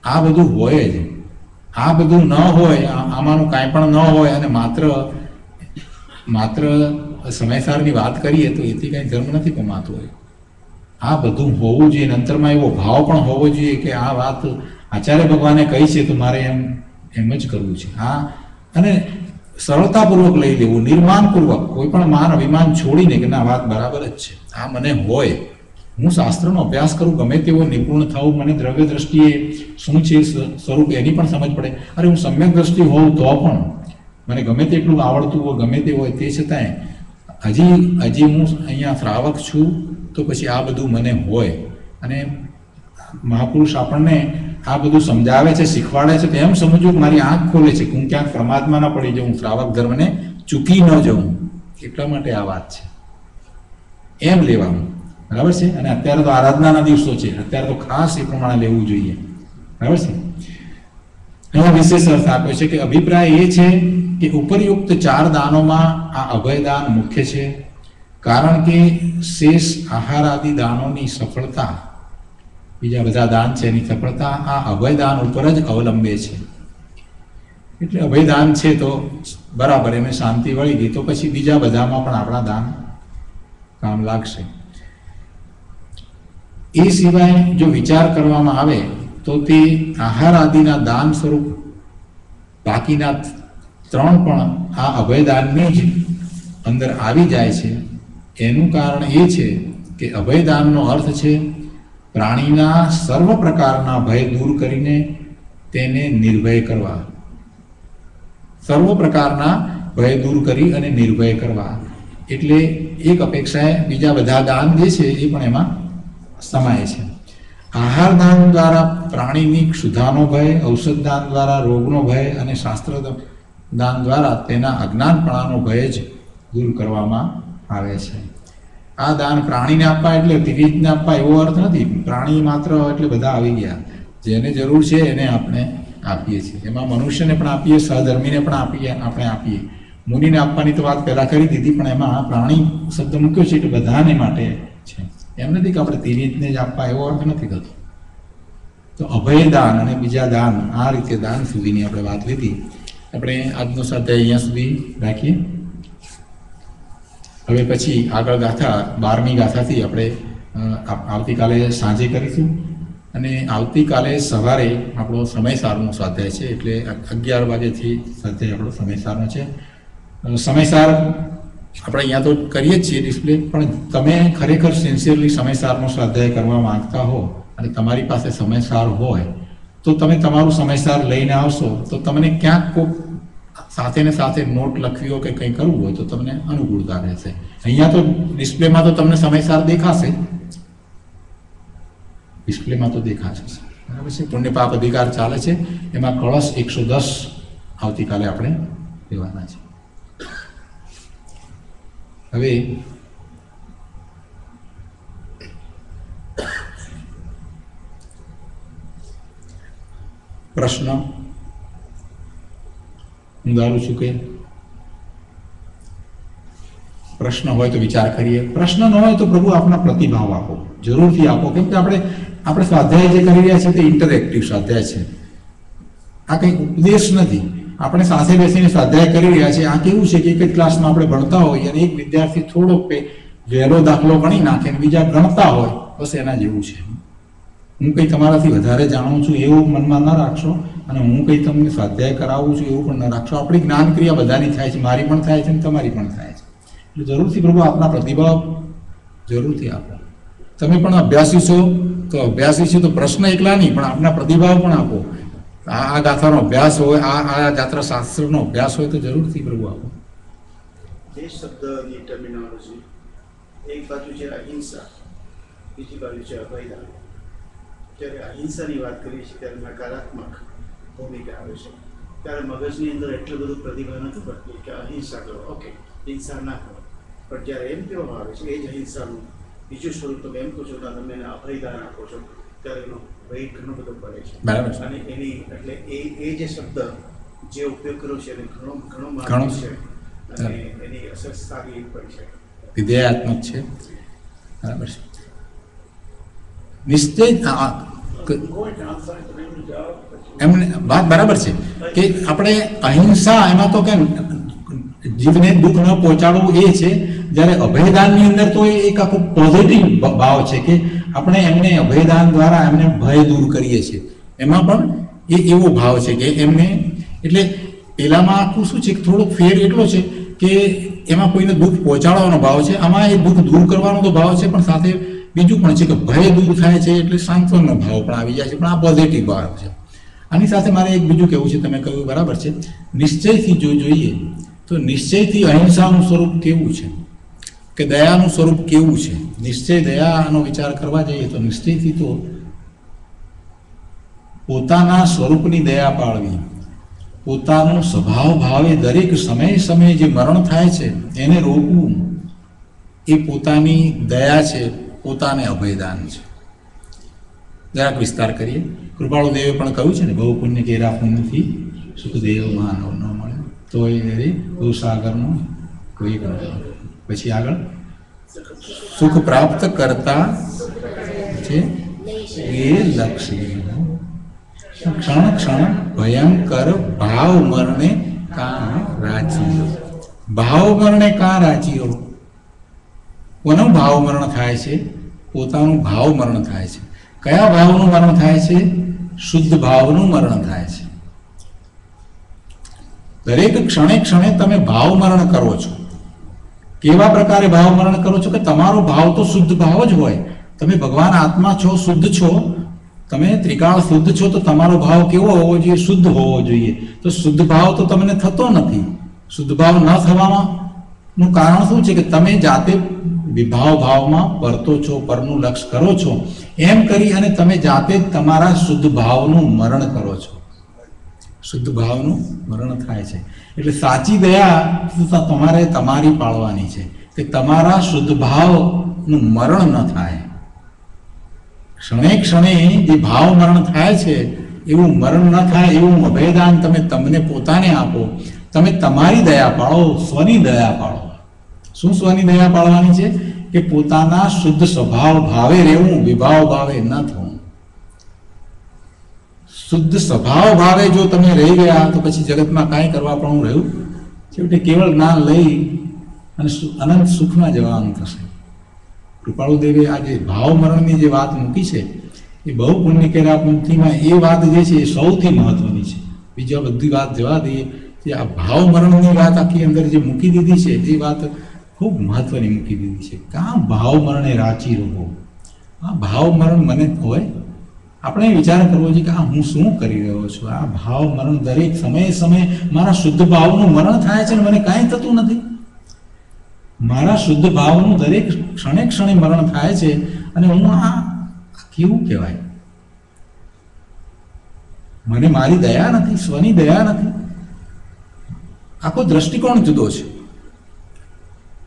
આ બધું હોય જ. આ બધું ન હોય, આમાંનું કાંઈ પણ ન હોય અને માત્ર સમયસારની વાત કરીએ તો એથી કાંઈ ધર્મ નથી કમાતો હોય. આ બધું હોવું જોઈએ. અંતરમાં એવો ભાવ પણ હોવો જોઈએ કે આ વાત આચાર્ય ભગવાને કહી છે તો મારે એમ જ કરવું છે. અને સરળતાપૂર્વક લઈ લેવું, નિર્માણપૂર્વક, કોઈ પણ માન અભિમાન છોડીને કે ના વાત બરાબર જ છે, આ મને હોય, હું શાસ્ત્રનો અભ્યાસ કરું, ગમે તેવો નિપુણ થાઉં, મને દ્રવ્ય દ્રષ્ટિએ શું છે સ્વરૂપ એની પણ સમજ પડે. અરે હું સમ્યક દ્રષ્ટિ હોઉં તો પણ મને ગમે તેટલું આવડતું હોય, ગમે તે હોય, તે છતાંય હજી હું અહીંયા શ્રાવક છું, તો પછી આ બધું મને હોય. અને મહાપુરુષ આપણને આ બધું સમજાવે છે, શીખવાડે છે, તો એમ સમજવું કે મારી આંખ ખોલે છે, હું ક્યાંક પ્રમાદમાં ન પડી જાઉં, શ્રાવક ધર્મને ચૂકી ન જાઉં. એટલા માટે આ વાત છે, એમ લેવાનું. બરાબર છે. અને અત્યારે તો આરાધનાના દિવસો છે, અત્યારે તો ખાસ એ પ્રમાણે લેવું જોઈએ. બરાબર છે. અહીંયા વિશેષ અર્થ આપ્યો છે કે અભિપ્રાય એ છે કે ઉપરયુક્ત 4 દાનોમાં આ અભયદાન મુખ્ય છે, કારણ કે શેષ આહાર આદિ દાનોની સફળતા, બીજા બધા દાન છે એની સફળતા આ અભયદાન ઉપર જ અવલંબે છે. એટલે અભયદાન છે તો બરાબર, એમને શાંતિ વળી ગઈ, તો પછી બીજા બધામાં પણ આપણા દાન કામ લાગશે. એ સિવાય જો વિચાર કરવામાં આવે તો તે આહાર આદિના દાન સ્વરૂપ બાકીના 3 પણ આ અભયદાનની જ અંદર આવી જાય છે. એનું કારણ એ છે કે અભયદાનનો અર્થ છે પ્રાણીના સર્વ પ્રકારના ભય દૂર કરીને તેને નિર્ભય કરવા. સર્વ પ્રકારના ભય દૂર કરી અને નિર્ભય કરવા. એટલે એક અપેક્ષાએ બીજા બધા દાન જે છે એ પણ એમાં સમાય છે. આહાર દાન દ્વારા પ્રાણીની ક્ષુધાનો ભય, ઔષધ દાન દ્વારા રોગનો ભય અને શાસ્ત્ર દાન દ્વારા તેના અજ્ઞાનપણાનો ભય જ દૂર કરવામાં આવે છે. આ દાન પ્રાણીને આપવા એટલે તિરીજને આપવા એવો અર્થ નથી. પ્રાણી માત્ર એટલે બધા આવી ગયા, જેને જરૂર છે એને આપણે આપીએ છીએ. એમાં મનુષ્યને પણ આપીએ, સહધર્મીને પણ આપણે આપીએ. મુનિને આપવાની તો વાત પહેલા કરી દીધી, પણ એમાં પ્રાણી શબ્દ મૂક્યો છે એટલે બધાને માટે છે. એમ નથી કે આપણે તિરીજને જ આપવા, એવો અર્થ નથી થતો. તો અભયદાન અને બીજા દાન, આ રીતે દાન સુધીની આપણે વાત લીધી. આપણે આજનો સ્વાધ્યાય અહીંયા સુધી રાખીએ. હવે પછી આગળ ગાથા 12મી ગાથાથી આપણે આવતીકાલે સાંજે કરીશું. અને આવતીકાલે સવારે આપણો સમયસારનો સ્વાધ્યાય છે, એટલે 11 વાગ્યાથી સ્વાધ્યાય આપણો સમયસારનો છે. સમયસાર આપણે અહીંયા તો કરીએ જ છીએ ડિસ્પ્લે, પણ તમે ખરેખર સિન્સિયરલી સમયસારનો સ્વાધ્યાય કરવા માંગતા હો અને તમારી પાસે સમયસાર હોય તો તમે તમારું સમયસાર લઈને આવશો, તો તમને ક્યાંક કોઈક સાથે ને સાથે નોટ લખવી હોય કે કંઈ કરવું હોય તો તમને અનુકૂળતા રહેશે. અહીંયા તો ડિસ્પ્લેમાં તો તમને સમયસાર દેખાશે, ડિસ્પ્લેમાં તો દેખાશે. બરાબર છે. પુણ્ય પાપ અધિકાર ચાલે છે, એમાં કળશ 110 આવતીકાલે આપણે લેવાના છે. હવે પ્રશ્ન હું ધારું છું કે પ્રશ્ન હોય તો વિચાર કરીએ, પ્રશ્ન ન હોય તો પ્રભુ આપના પ્રતિભાવ આપો, જરૂરથી આપો. કેમ કે આપણે સ્વાધ્યાય જે કરી રહ્યા છીએ તે ઇન્ટરેક્ટિવ સ્વાધ્યાય છે. આ કંઈ ઉપદેશ નથી. આપણે સાથે બેસીને સ્વાધ્યાય કરી રહ્યા છીએ. આ કેવું છે કે એક જ ક્લાસમાં આપણે ભણતા હોઈએ અને એક વિદ્યાર્થી થોડોક વહેલો દાખલો ગણી નાખે અને બીજા ગણતા હોય, બસ એના જેવું છે. હું કંઈ તમારાથી વધારે જાણું છું એવું મનમાં ન રાખશો, અને હું કંઈ તમને સ્વાધ્યાય કરાવું છું એવું પણ ન રાખશો. આપણી જ્ઞાન ક્રિયા બધાની થાય છે, મારી પણ થાય છે અને તમારી પણ થાય છે. એટલે જરૂરથી પ્રભુ આપના પ્રતિભાવ જરૂરથી આપો. તમે પણ અભ્યાસી છો તો અભ્યાસી છે તો પ્રશ્ન એકલા નહીં, પણ આપના પ્રતિભાવ પણ આપો. આ ગાથાનો અભ્યાસ હોય, આ ગાથા શાસ્ત્રનો અભ્યાસ હોય તો જરૂરથી પ્રભુ આપો. જે શબ્દની ટર્મિનોલોજી, એક બાજુ છે અહિંસા, બીજી બાજુ છે અભયદાન. જ્યારે અહિંસાની વાત કરીએ છીએ ત્યારે નકારાત્મક ભૂમિકા આવે છે, ત્યારે મગજની અંદર એટલું બધું પ્રતિભા નથી પડતી કે અહિંસા કરો, ઓકે, હિંસા ના કરો. પણ જ્યારે એમ કહેવામાં આવે છે એ જ અહિંસાનું બીજું સ્વરૂપ, તમે એમ કહો છો કે તમે એને અભયદાન આપો છો, ત્યારે એનો વેઇટ ઘણો બધો પડે છે. બરાબર. અને એની એટલે એ જે શબ્દ જે ઉપયોગ કર્યો છે એને ઘણો ઘણો માન છે, અને એની અસર સારી પડી છે, વિધેયાત્મક છે. બરાબર છે. નિશ્ચય એમને વાત બરાબર છે કે આપણે અહિંસા, એમાં તો કેમ જીવને દુઃખ ન પહોંચાડવું એ છે. જ્યારે અભયદાનની અંદર તો એક આખો પોઝિટિવ ભાવ છે કે આપણે એમને અભયદાન દ્વારા એમને ભય દૂર કરીએ છીએ. એમાં પણ એ એવો ભાવ છે કે એમને, એટલે પેલામાં આખું શું છે, થોડોક ફેર એટલો છે કે એમાં કોઈને દુઃખ પહોંચાડવાનો ભાવ છે, આમાં એ દુઃખ દૂર કરવાનો તો ભાવ છે, પણ સાથે બીજું પણ છે કે ભય દૂર થાય છે એટલે સાંત્વનનો ભાવ પણ આવી જાય છે, પણ આ પોઝિટિવ ભાવ છે. આની સાથે મારે એક બીજું કહેવું છે, તમે કહ્યું બરાબર છે, નિશ્ચયથી જો જોઈએ તો નિશ્ચયથી અહિંસાનું સ્વરૂપ કેવું છે કે દયાનું સ્વરૂપ કેવું છે. નિશ્ચય દયાનો વિચાર કરવા જઈએ તો નિશ્ચયથી તો પોતાના સ્વરૂપની દયા પાળવી, પોતાનું સ્વભાવ ભાવે દરેક સમયે સમયે જે મરણ થાય છે એને રોકવું, એ પોતાની દયા છે, પોતાને અભયદાન છે. જરાક વિસ્તાર કરીએ. કૃપાળુ દેવે પણ કહ્યું છે ને, બહુ પુણ્ય કેરા પુણ્યથી સુખદેવ માનવ ન મળે તો એ બહુ સાગરનો કોઈ પછી આગળ સુખ પ્રાપ્ત કરતા છે એ લક્ષ્ય ક્ષણ ક્ષણ ભયંકર ભાવ મરણે કાં રાચીઓ. ભાવ મરણે કાં રાચીઓ. કોનું ભાવ મરણ થાય છે? પોતાનું ભાવ મરણ થાય છે. કયા ભાવનું મરણ થાય છે? શુદ્ધ ભાવનું મરણ થાય છે. દરેક ક્ષણે ક્ષણે તમે ભાવ મરણ કરો છો. કેવા પ્રકારે ભાવ મરણ કરો છો કે તમારો ભાવ તો શુદ્ધ ભાવ જ હોય. તમે ભગવાન આત્મા છો, શુદ્ધ છો, તમે ત્રિકાળ શુદ્ધ છો, તો તમારો ભાવ કેવો હોવો જોઈએ? શુદ્ધ હોવો જોઈએ. તો શુદ્ધ ભાવ તો તમને થતો નથી. શુદ્ધ ભાવ ન થવાનું કારણ શું છે? કે તમે જાતે વિભાવ ભાવમાં પરતો છો, પરનું લક્ષ કરો છો. એમ કરી અને તમે જાતે જ તમારા શુદ્ધ ભાવનું મરણ કરો છો. શુદ્ધ ભાવનું મરણ થાય છે. એટલે સાચી દયા તમારે તમારી પાળવાની છે કે તમારા શુદ્ધ ભાવનું મરણ ન થાય. ક્ષણે ક્ષણે જે ભાવ મરણ થાય છે એવું મરણ ન થાય એવું અભયદાન તમે તમને પોતાને આપો. તમે તમારી દયા પાળો, સ્વની દયા પાળો. શું સ્વની દયા પાળવાની છે? કે પોતાના શુદ્ધ સ્વભાવ ભાવે રહેવું, વિભાવ ભાવે ન થવું. શુદ્ધ સ્વભાવ ભાવે જો તમે રહી ગયા તો પછી જગતમાં કાંઈ કરવા પણ રહ્યું, છેવટે કેવળ જ્ઞાન લઈ અને અનંત સુખમાં જવાનું થશે. કૃપાળુ દેવે આ જે ભાવ મરણની જે વાત મૂકી છે એ બહુ પુણ્ય કેરા પંક્તિમાં એ વાત જે છે એ સૌથી મહત્વની છે. બીજા બધી વાત જવા દઈએ, જે આ ભાવ મરણની વાત આખી અંદર જે મૂકી દીધી છે એ વાત ખૂબ મહત્વની મૂકી દીધી છે. કાં ભાવ મરણે રાચી રહો. આ ભાવ મરણ મને હોય, આપણે વિચાર કરવો જોઈએ કે આ હું શું કરી રહ્યો છું. આ ભાવ મરણ દરેક સમયે સમયે મારા શુદ્ધ ભાવનું મરણ થાય છે ને મને કાંઈ થતું નથી. મારા શુદ્ધ ભાવનું દરેક ક્ષણે ક્ષણે મરણ થાય છે અને હું આ કેવું કહેવાય? મને મારી દયા નથી, સ્વની દયા નથી. આખો દ્રષ્ટિકોણ જુદો છે.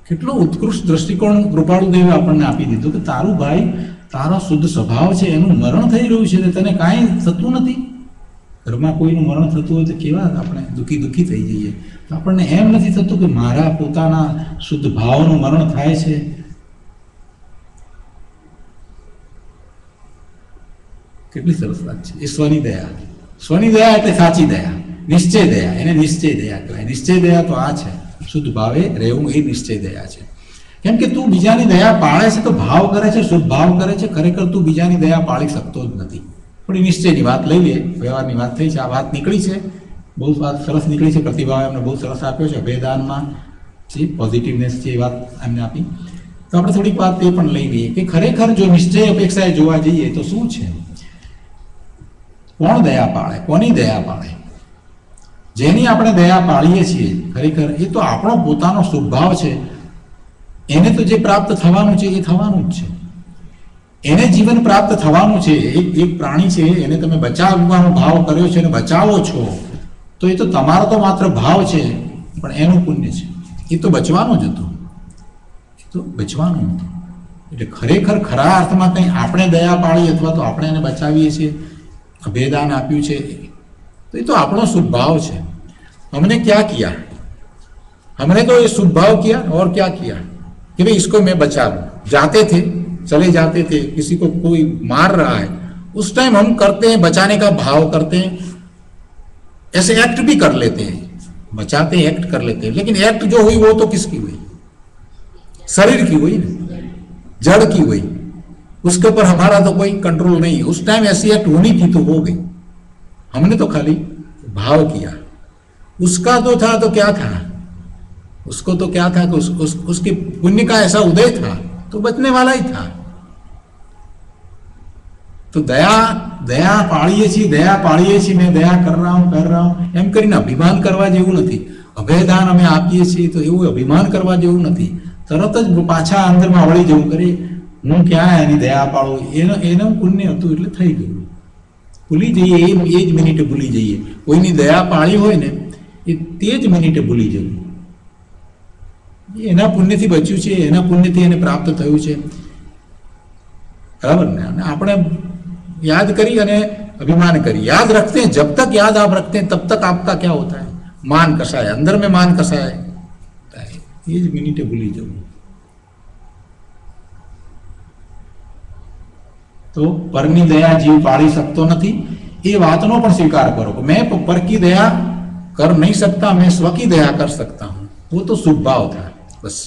કેટલો ઉત્કૃષ્ટ દ્રષ્ટિકોણ કૃપાળુ દેવે આપણને આપી દીધો કે તારું ભાઈ, તારો શુદ્ધ સ્વભાવ છે એનું મરણ થઈ રહ્યું છે, તને કાંઈ થતું નથી. ઘરમાં કોઈનું મરણ થતું હોય તો કેવા આપણે દુઃખી થઈ જઈએ. તો આપણને એમ નથી થતું કે મારા પોતાના શુદ્ધ ભાવનું મરણ થાય છે. કેટલી સરસ વાત છે. એ સ્વની દયા. સ્વની દયા એટલે સાચી દયા, નિશ્ચય દયા. એને નિશ્ચય દયા કહેવાય. નિશ્ચય દયા તો આ છે, શુદ્ધ ભાવે રહેવું, એ નિશ્ચય દયા છે. કેમ કે તું બીજાની દયા પાળે છે તો ભાવ કરે છે, શુદ્ધ ભાવ કરે છે. ખરેખર તું બીજાની દયા પાળી શકતો જ નથી. થોડી નિશ્ચયની વાત લઈ લે. વ્યવહારની વાત થઈ છે, આ વાત નીકળી છે, બહુ વાત સરસ નીકળી છે. પ્રતિભાવ એમને બહુ સરસ આપ્યો છે. અભયદાનમાં જે પોઝિટિવનેસ છે એ વાત એમને આપી. તો આપણે થોડીક વાત એ પણ લઈ લઈએ કે ખરેખર જો નિશ્ચય અપેક્ષાએ જોવા જઈએ તો શું છે? કોણ દયા પાળે? કોની દયા પાળે? જેની આપણે દયા પાળીએ છીએ ખરેખર એ તો આપણો પોતાનો સ્વભાવ છે. એને તો જે પ્રાપ્ત થવાનું છે એ થવાનું જ છે. એને જીવન પ્રાપ્ત થવાનું છે. એક પ્રાણી છે, એને તમે બચાવવાનો ભાવ કર્યો છે અને બચાવો છો, તો એ તો તમારો તો માત્ર ભાવ છે, પણ એનું પુણ્ય છે. એ તો બચવાનું જ હતું. એ તો બચવાનું હતું. એટલે ખરેખર ખરા અર્થમાં કંઈ આપણે દયા પાળી અથવા તો આપણે એને બચાવીએ છીએ, અભેદાન આપ્યું છે, तो ये तो अपना शुभ भाव है। हमने क्या किया? हमने तो ये शुभ भाव किया और क्या किया कि भाई इसको मैं बचा लूं। जाते थे, चले जाते थे, किसी को कोई मार रहा है, उस टाइम हम करते हैं बचाने का भाव करते हैं, ऐसे एक्ट भी कर लेते हैं, बचाते हैं, एक्ट कर लेते हैं, लेकिन एक्ट जो हुई वो तो किसकी हुई? शरीर की हुई ना, जड़ की हुई, उसके ऊपर हमारा तो कोई कंट्रोल नहीं है। उस टाइम ऐसी एक्ट होनी थी तो हो गई, हमने तो खाली भाव किया। उसका तो था तो क्या था, उसको तो क्या था कि उसके पुण्य का ऐसा उदय था तो बचने वाला ही था। તો દયા પાળીએ છીએ, मैं दया कर रहा हूं એમ કરીને અભિમાન કરવા જેવું નથી. અભયદાન અમે આપીએ છીએ તો એવું અભિમાન કરવા જેવું નથી. તરત જ પાછા અંદરમાં વળી જવું, કરી હું ક્યાં એની દયા પાડું, એનું પુણ્ય હતું એટલે થઈ ગયું. ભૂલી જઈએ એ જ મિનિટે ભૂલી જઈએ. કોઈની દયા પાળી હોય ને એ તે જ મિનિટે ભૂલી જવું. એના પુણ્યથી બચ્યું છે, એના પુણ્યથી એને પ્રાપ્ત થયું છે, बराबर ना. અને આપણે याद करी અને अभिमान करी. याद रखते हैं, जब तक याद आप रखते हैं तब तक आपका क्या होता है, मान कसा है, अंदर में मान कसा है, ये જ મિનિટે ભૂલી જવું. તો પરની દયા જીવ પાળી શકતો નથી, એ વાતનો પણ સ્વીકાર કરો કે मैं पर की दया कर नहीं सकता, मैं स्व की दया कर सकता हूं. वो तो शुभ भाव था बस.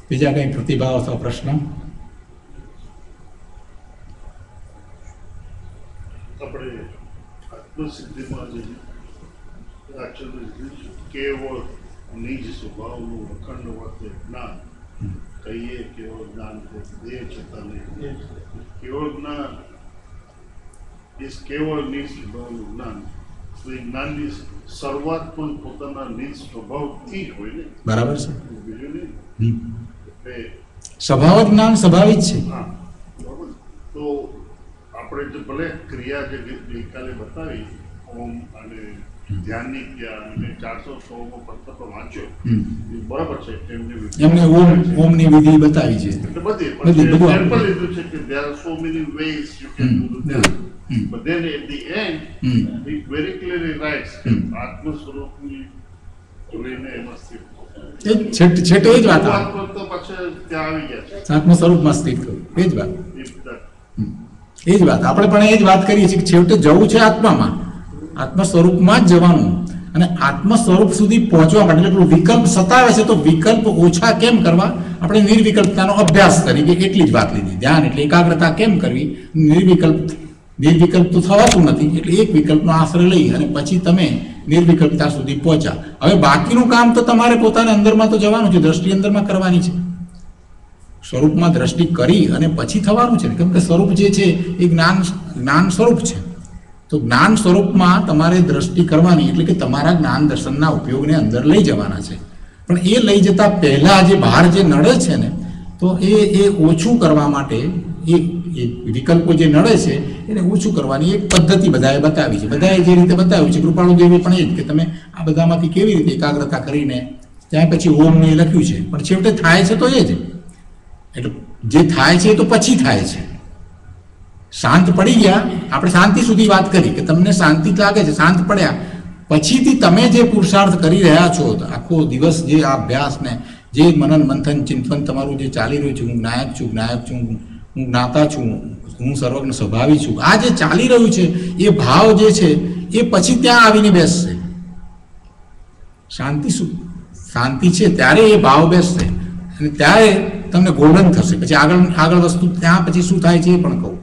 બીજા કઈ પ્રતિભાવ અથવા પ્રશ્ન? આપણે આત્મસિદ્ધિમાં જે કેવળ નિજ સ્વભાવનું અખંડ વાતે જ્ઞાન કહીએ, કેવળ જ્ઞાન દેહ છતાં નહીં, કેવળ જ્ઞાન એ કેવળ નિજ સ્વભાવનું જ્ઞાન. તો એ જ્ઞાનની શરૂઆત પણ પોતાના નિજ સ્વભાવથી જ હોય ને. બરાબર છે. બીજું નહીં. સ્વભાવ જ્ઞાન સ્વાભાવિક છે. હા, બરાબર. તો આપણે જે ભલે ક્રિયા જે ગઈકાલે બતાવી ઓમ અને ધ્યાનની ક્રિયા અને 416 પત્ર વાંચ્યો, એ બરાબર છે. એમને ઓમની વિધિ બતાવી છે. એટલે બધું બધું લીધું છે કે there are so many ways you can do that. But then at the end he very clearly writes કે આત્મ સ્વરૂપની જોઈને એમાં સ્થિત છેટે એ જ વાત આવે. તો પછી ત્યાં આવી ગયા છે આત્મ સ્વરૂપમાં સ્થિત કરવું, એ જ વાત. એ એ જ વાત આપણે પણ એ જ વાત કરીએ છીએ કે છેવટે જવું છે આત્મામાં, આત્મ સ્વરૂપમાં જ જવાનું. અને આત્મ સ્વરૂપ સુધી પહોંચવા માટે એટલે વિકલ્પ સતાવે છે તો વિકલ્પ ઓછા કેમ કરવા, આપણે નિર્વિકલ્પતાનો અભ્યાસ કરીએ એટલી જ વાત લીધી. ધ્યાન એટલે એકાગ્રતા કેમ કરવી, નિર્વિકલ્પ તો થવાતું નથી એટલે એક વિકલ્પનો આશ્રય લઈ અને પછી તમે નિર્વિકલ્પતા સુધી પહોંચ્યા. હવે બાકીનું કામ તો તમારે પોતાના અંદરમાં તો જવાનું છે, દ્રષ્ટિ અંદરમાં કરવાની છે. સ્વરૂપમાં દ્રષ્ટિ કરી અને પછી થવાનું છે, કેમ કે સ્વરૂપ જે છે એ જ્ઞાન સ્વરૂપ છે. તો જ્ઞાન સ્વરૂપમાં તમારે દ્રષ્ટિ કરવાની એટલે કે તમારા જ્ઞાન દર્શનના ઉપયોગને અંદર લઈ જવાના છે. પણ એ લઈ જતા પહેલા જે બહાર જે નડે છે ને, તો એ ઓછું કરવા માટે એ વિકલ્પો જે નડે છે એને ઓછું કરવાની એક પદ્ધતિ બધાએ બતાવી છે. બધાએ જે રીતે બતાવ્યું છે, કૃપાળુ દેવી પણ એ જ કે તમે આ બધામાંથી કેવી રીતે એકાગ્રતા કરીને ત્યાં પછી ઓમને લખ્યું છે. પણ છેવટે થાય છે તો એ જ, એટલે જે થાય છે એ તો પછી થાય છે. શાંત પડી ગયા, આપણે શાંતિ સુધી વાત કરી કે તમને શાંતિ લાગે છે, શાંત પડ્યા પછીથી તમે જે પુરુષાર્થ કરી રહ્યા છો, આખો દિવસ જે આ અભ્યાસ ને જે મનન મંથન ચિંતન તમારું જે ચાલી રહ્યું છે, હું નાયક છું, હું જ્ઞાતા છું, હું સર્વજ્ઞ સ્વભાવી છું, આ જે ચાલી રહ્યું છે એ ભાવ જે છે એ પછી ત્યાં આવીને બેસશે. શાંતિ છે ત્યારે એ ભાવ બેસશે અને ત્યારે તમને ગોલ્ડન થશે. પછી આગળ વસ્તુ ત્યાં પછી શું થાય છે એ પણ કહું.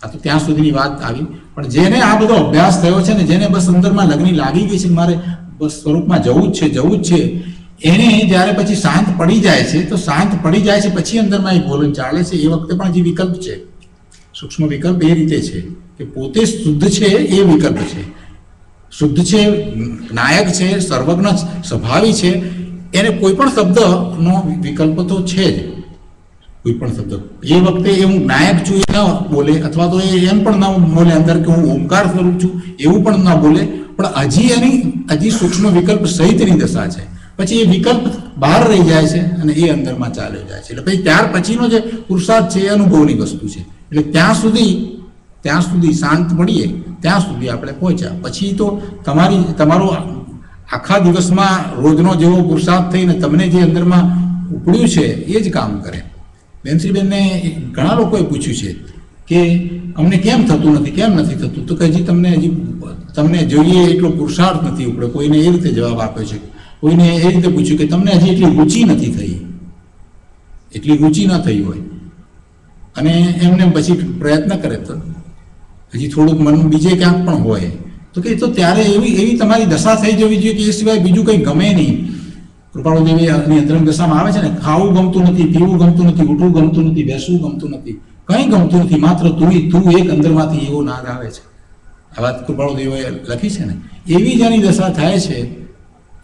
આ તો ત્યાં સુધીની વાત આવી. પણ જેને આ બધો અભ્યાસ થયો છે ને, જેને બસ અંદરમાં લગ્ની લાગી ગઈ છે, મારે બસ સ્વરૂપમાં જવું જ છે, એને જ્યારે પછી શાંત પડી જાય છે, તો શાંત પડી જાય છે પછી અંદરમાં એક બોલન ચાલે છે. એ વખતે પણ જે વિકલ્પ છે, સૂક્ષ્મ વિકલ્પ એ રીતે છે કે પોતે શુદ્ધ છે એ વિકલ્પ છે, શુદ્ધ છે, નાયક છે, સર્વજ્ઞ સ્વભાવી છે, એને કોઈ પણ શબ્દનો વિકલ્પ તો છે જ. કોઈ પણ શબ્દ એ વખતે એ હું નાયક છું એ ન બોલે, અથવા તો એમ પણ ન બોલે અંદર કે હું ઓમકાર સ્વરૂપ છું એવું પણ ન બોલે. પણ હજી સૂક્ષ્મ વિકલ્પ સહિતની દશા છે. પછી એ વિકલ્પ બહાર રહી જાય છે અને એ અંદરમાં ચાલ્યો જાય છે. એટલે પછી ત્યાર પછીનો જે પુરુષાર્થ છે એ અનુભવની વસ્તુ છે. એટલે ત્યાં સુધી શાંત મળીએ ત્યાં સુધી આપણે પહોંચ્યા. પછી તો તમારો આખા દિવસમાં રોજનો જેવો પુરુષાર્થ થઈને તમને જે અંદરમાં ઉપડ્યું છે એ જ કામ કરે. બેનશ્રીબેનને ઘણા લોકોએ પૂછ્યું છે કે અમને કેમ થતું નથી, કેમ નથી થતું, તો કે હજી તમને જોઈએ એટલો પુરુષાર્થ નથી ઉપડ્યો. કોઈને એ રીતે જવાબ આપ્યો છે, કોઈને એ રીતે પૂછ્યું કે તમને હજી એટલી રુચિ નથી થઈ, એટલી રુચિ ન થઈ હોય અને એમને પછી પ્રયત્ન કરે તો હજી થોડુંક મન બીજે ક્યાંક પણ હોય તો કે તો ત્યારે એવી તમારી દશા થઈ જવી જોઈએ કે એ સિવાય બીજું કંઈ ગમે નહીં. કૃપાળુ દેવીની અંતરંગ દશામાં આવે છે ને, ખાવું ગમતું નથી, પીવું ગમતું નથી, ઉઠવું ગમતું નથી, બેસવું ગમતું નથી, કંઈ ગમતું નથી, માત્ર તું એક અંદરમાંથી એવો નાદ આવે છે. આ વાત કૃપાળુ દેવીએ લખી છે ને. એવી જેની દશા થાય છે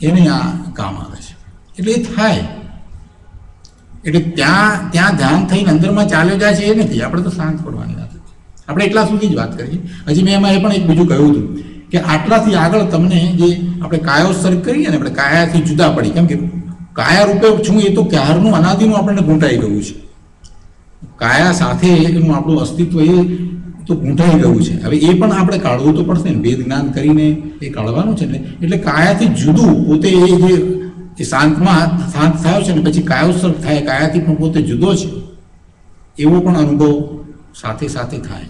એને આ કામ આવે છે. એટલે એ થાય એટલે ત્યાં ધ્યાન થઈને અંદરમાં ચાલ્યો જાય છે એ નથી. આપણે તો શાંત પડવાની વાત હતી. આપણે એટલા સુધી જ વાત કરીએ. હજી મેં એમાં એ પણ એક બીજું કહ્યું હતું કે આટલાથી આગળ તમને જે આપણે કાયોત્સર્ગ કરીએ ને, આપણે કાયાથી જુદા પડી, કેમ કે કાયા રૂપે છું એ તો ક્યારનું અનાદિનું આપણને ગૂંટાઈ ગયું છે. કાયા સાથે એનું આપણું અસ્તિત્વ એ તો ગૂંટાઈ ગયું છે. હવે એ પણ આપણે કાઢવું તો પડશે ને, ભેદ જ્ઞાન કરીને એ કાઢવાનું છે ને. એટલે કાયાથી જુદું પોતે એ શાંત થયો છે ને, પછી કાયોત્સર્ગ થાય, કાયાથી પણ પોતે જુદો છે એવો પણ અનુભવ સાથે સાથે થાય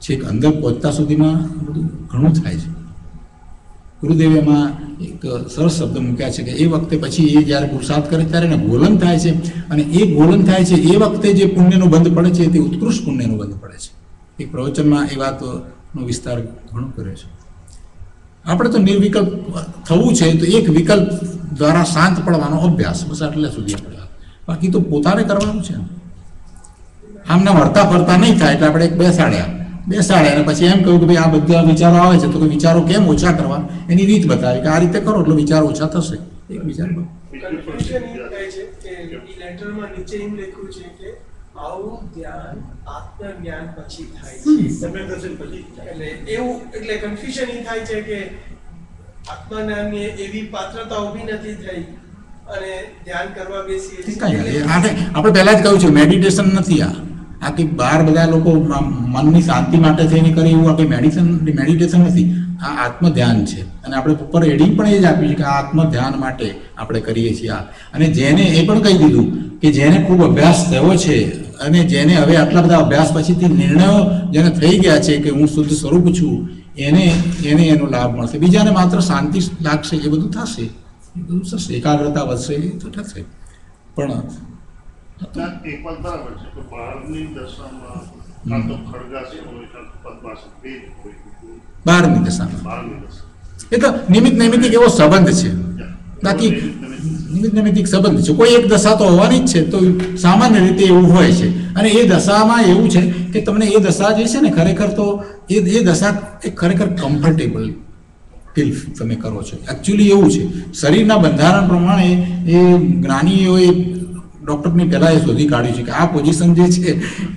છે. અંદર પહોંચતા સુધીમાં બધું ઘણું થાય છે. ગુરુદેવે એમાં એક સરસ શબ્દ મૂક્યા છે કે એ વખતે પછી એ જ્યારે પુરુષાર્થ કરે ત્યારે એને ગોલન થાય છે, અને એ ગોલન થાય છે એ વખતે જે પુણ્યનો બંધ પડે છે તે ઉત્કૃષ્ટ પુણ્યનો બંધ પડે છે. એક પ્રવચનમાં એ વાતનો વિસ્તાર ઘણો કર્યો છે. આપણે તો નિર્વિકલ્પ થવું છે તો એક વિકલ્પ દ્વારા શાંત પડવાનો અભ્યાસ, બસ આટલે સુધી આપણે, બાકી તો પોતાને કરવાનું છે. આમને વળતા ફરતા નહીં થાય એટલે આપણે એક બેસાડ્યા અને પછી એમ કહ્યું કે ભાઈ આ બધા વિચારો આવે છે તો કે વિચારો કેમ ઓછા કરવા એની રીત બતાવી કે આ રીતે કરો એટલે વિચારો ઓછા થશે. એક વિચાર કન્ફ્યુઝન એ થાય છે કે ઈ લેટરમાં નીચે એમ લખ્યું છે કે આવું ધ્યાન આત્મજ્ઞાન પછી થાય છે. સમ્યક દર્શન પછી એટલે એવું, એટલે કન્ફ્યુઝન એ થાય છે કે આત્મજ્ઞાનની એવી પાત્રતા ઊભી નથી થઈ અને ધ્યાન કરવા બેસીએ છીએ. આપણે પહેલા જ કહ્યું છે મેડિટેશન નથી. આ કંઈક બહાર બધા લોકો મનની શાંતિ માટે થઈને કરે એવું આપણે મેડિટેશન નથી. આ આત્મ ધ્યાન છે. અને આપણે ઉપર એડિંગ પણ એ જ આપ્યું છે કે આ આત્મ ધ્યાન માટે આપણે કરીએ છીએ આ. અને જેને એ પણ કહી દીધું કે જેને ખૂબ અભ્યાસ થયો છે અને જેને હવે આટલા બધા અભ્યાસ પછીથી નિર્ણયો જેને થઈ ગયા છે કે હું શુદ્ધ સ્વરૂપ છું, એને એનો લાભ મળશે. બીજાને માત્ર શાંતિ લાગશે, એ બધું થશે, એ બધું થશે, એકાગ્રતા વધશે, એ તો થશે. પણ એક વાત બરાબર છે કે બહારની દશામાં કાં તો ખડગાસન હોય કાં તો પદ્માસન, બે હોય. બહારની દશામાં બહારની દશા એ તો નિમિત્ત એવો સંબંધ છે. બાકી નિમિત્ત સંબંધ છે. કોઈ એક દશા તો હોવાની જ છે. તો સામાન્ય રીતે એવું હોય છે. અને એ દશામાં એવું છે કે તમને એ દશા જે છે ને ખરેખર તો એ દશા એ ખરેખર કમ્ફર્ટેબલ ફીલ તમે કરો છો. એકચ્યુઅલી એવું છે. શરીરના બંધારણ પ્રમાણે એ જ્ઞાનીઓએ ડૉક્ટરની પહેલાં એ શોધી કાઢ્યું છે કે આ પોઝિશન જે છે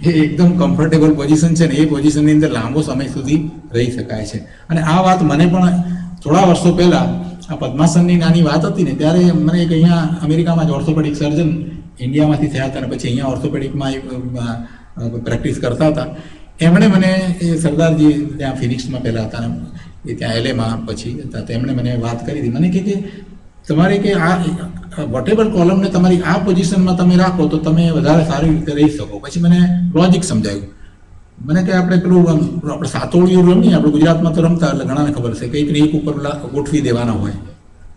એ એકદમ કમ્ફર્ટેબલ પોઝિશન છે ને એ પોઝિશનની અંદર લાંબો સમય સુધી રહી શકાય છે. અને આ વાત મને પણ થોડા વર્ષો પહેલાં આ પદ્માસનની નાની વાત હતી ને ત્યારે મને એક અહીંયા અમેરિકામાં જ ઓર્થોપેડિક સર્જન ઇન્ડિયામાંથી થયા હતા અને પછી અહીંયા ઓર્થોપેડિકમાં પ્રેક્ટિસ કરતા હતા. એમણે મને એ સરદારજી ત્યાં ફિનિક્સમાં પહેલાં હતા ને એ ત્યાં એલએમાં પછી હતા, તો એમણે મને વાત કરી હતી. મને કે તમારે કે આ વોટેબલ કોલમને તમારી આ પોઝિશનમાં તમે રાખો તો તમે વધારે સારી રીતે રહી શકો. પછી મને લોજિક સમજાયું. મને કે આપણે પેલું આપણે સાતોળિયું રમીએ, આપણે ગુજરાતમાં તો રમતા એટલે ઘણાને ખબર છે કે એક ઉપર ગોઠવી દેવાના હોય,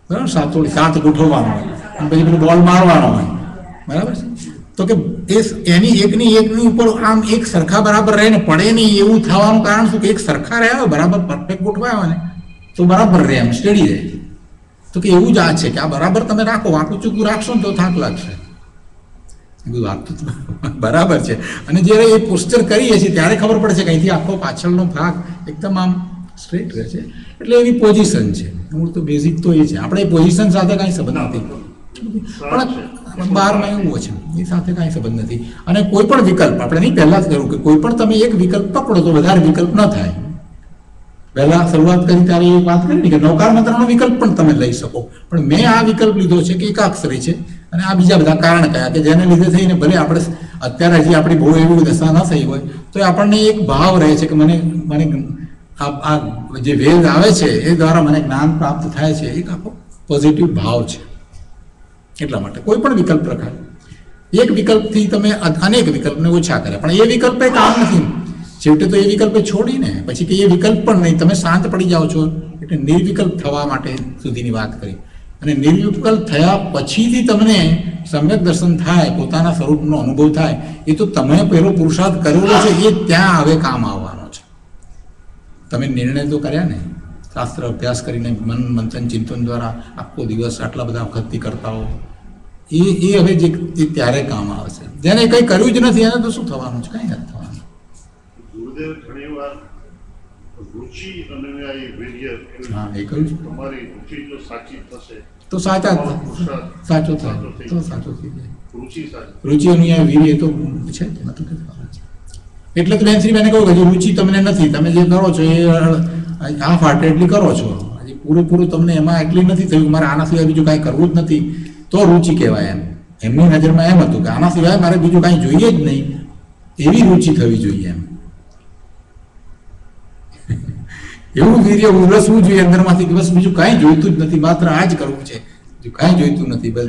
બરાબર, સાત ગોઠવવાનો હોય અને પછી પેલું બોલ મારવાનો હોય, બરાબર છે. તો કે એની એકની ઉપર આમ એક સરખા બરાબર રહે ને પડે નહીં એવું થવાનું કારણ શું કે એક સરખા રહ્યા હોય, બરાબર પરફેક્ટ ગોઠવાયા હોય ને તો બરાબર રહે, એમ સ્ટેડી રહે. તો કે એવું જ આ છે કે આ બરાબર તમે રાખો, વાંકું ચૂકું રાખશો ને તો થાક લાગશે. વાત તો બરાબર છે. અને જ્યારે એ પોસ્ચર કરીએ છીએ ત્યારે ખબર પડે છે કે અહીંથી આખો પાછળનો ભાગ એકદમ આમ સ્ટ્રેટ રહે છે. એટલે એવી પોઝિશન છે. મૂળ તો બેઝિક તો એ છે. આપણે એ પોઝિશન સાથે કાંઈ સંબંધ નથી, પણ બહારમાં એવું છે એ સાથે કાંઈ સંબંધ નથી. અને કોઈ પણ વિકલ્પ આપણે નહીં પહેલાં જ કહ્યું કે કોઈ પણ તમે એક વિકલ્પ પકડો તો વધારે વિકલ્પ ન થાય. પહેલા શરૂઆત કરી ત્યારે એ વાત કરી કે નૌકાર મંત્રનો વિકલ્પ પણ તમે લઈ શકો, પણ મેં આ વિકલ્પ લીધો છે કે એકાક્ષરી છે. અને આ બીજા બધા કારણ કયા કે જેને લીધે થઈને ભલે આપણે અત્યારે હજી આપણી બહુ એવી દશા ન થઈ હોય તો આપણને એક ભાવ રહે છે કે મને આ જે વેદ આવે છે એ દ્વારા મને જ્ઞાન પ્રાપ્ત થાય છે. એક આખો પોઝિટિવ ભાવ છે. એટલા માટે કોઈ પણ વિકલ્પ રખાય. એક વિકલ્પથી તમે અનેક વિકલ્પને ઓછા કર્યા, પણ એ વિકલ્પ એ કામ નથી. છેવટે તો એ વિકલ્પે છોડીને પછી કે એ વિકલ્પ પણ નહીં, તમે શાંત પડી જાઓ છો. એટલે નિર્વિકલ્પ થવા માટે સુધીની વાત કરી. અને નિર્વિકલ્પ થયા પછીથી તમને સમ્યક દર્શન થાય, પોતાના સ્વરૂપનો અનુભવ થાય, એ તો તમે પહેલો પુરુષાર્થ કરેલો છે એ ત્યાં હવે કામ આવવાનો છે. તમે નિર્ણય તો કર્યા ને, શાસ્ત્ર અભ્યાસ કરીને મન મંથન ચિંતન દ્વારા આખો દિવસ આટલા બધા વખતથી કરતા હો, એ હવે જે એ ત્યારે કામ આવશે. જેને કંઈ કર્યું જ નથી એને તો શું થવાનું છે? કંઈ નથી થવાનું. ગુરુદેવ ઘણી વાર રુચિ અને આ વીર્ય હા, એ કહ્યું છે. તમારી રુચિ જો સાચી થશે તો સાચો થાય, તો સાચો થઈ જાય. રુચિ સાચી રુચિ અનુયાય વીર્ય તો છે જ, નતું કહેવાનું છે. એટલે તો બેનશ્રી મેને કહ્યું કે હજી રુચિ તમને નથી, તમે જે કરો છો એ હાફ હાર્ટેડલી કરો છો, હજી પૂરેપૂરું તમને એમાં એટલી નથી થયું કે મારે આના સિવાય બીજું કાંઈ કરવું જ નથી, તો રુચિ કહેવાય. એમની નજરમાં એમ હતું કે આના સિવાય મારે બીજું કાંઈ જોઈએ જ નહીં, એવી રુચિ થવી જોઈએ. એવું વીર્ય ઉલસવું જોઈએ અંદરમાંથી કે બસ બીજું કાંઈ જોઈતું જ નથી, માત્ર આ જ કરવું છે, બીજું કાંઈ જોઈતું નથી. બસ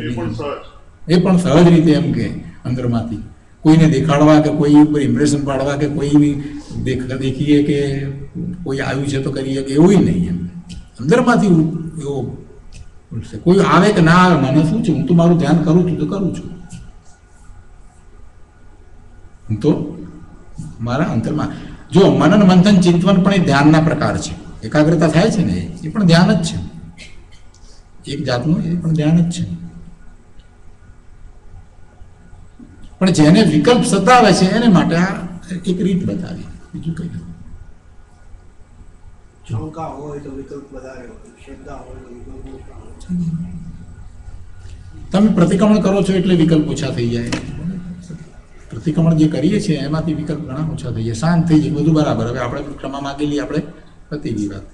એ પણ સહજ રીતે એમ કે અંદરમાંથી કોઈને દેખાડવા કે કોઈ ઉપર ઇમ્પ્રેશન પાડવા કે કોઈ દેખીએ કે કોઈ આવ્યું છે તો કરીએ કે એવું નહીં. એમ અંદરમાંથી એવો કોઈ આવે કે ના આવે મને શું છે, હું તો મારું ધ્યાન કરું છું તો કરું છું. હું તો મારા અંતરમાં જો મનન મંથન ચિંતન પણ એ ધ્યાનના પ્રકાર છે. એકાગ્રતા થાય છે ને એ પણ ધ્યાન જ છે, એક જાતનું એ પણ ધ્યાન જ છે. પણ જેને વિકલ્પ સતાવે છે એને માટે આ એક રીત બતાવી, બીજું કઈ નથી. શંકા હોય તો વિકલ્પ વધારે હોય, શ્રદ્ધા હોય તો વિકલ્પ ઓછા હોય. તમે પ્રતિક્રમણ કરો છો એટલે વિકલ્પ ઓછા થઈ જાય. પ્રતિક્રમણ જે કરીએ છીએ એમાંથી વિકલ્પ ઘણા ઓછા થઈ જાય, શાંત થઈ જાય, બધું બરાબર. હવે આપણે ક્ષમા માગેલી, આપણે પતી ગઈ વાત.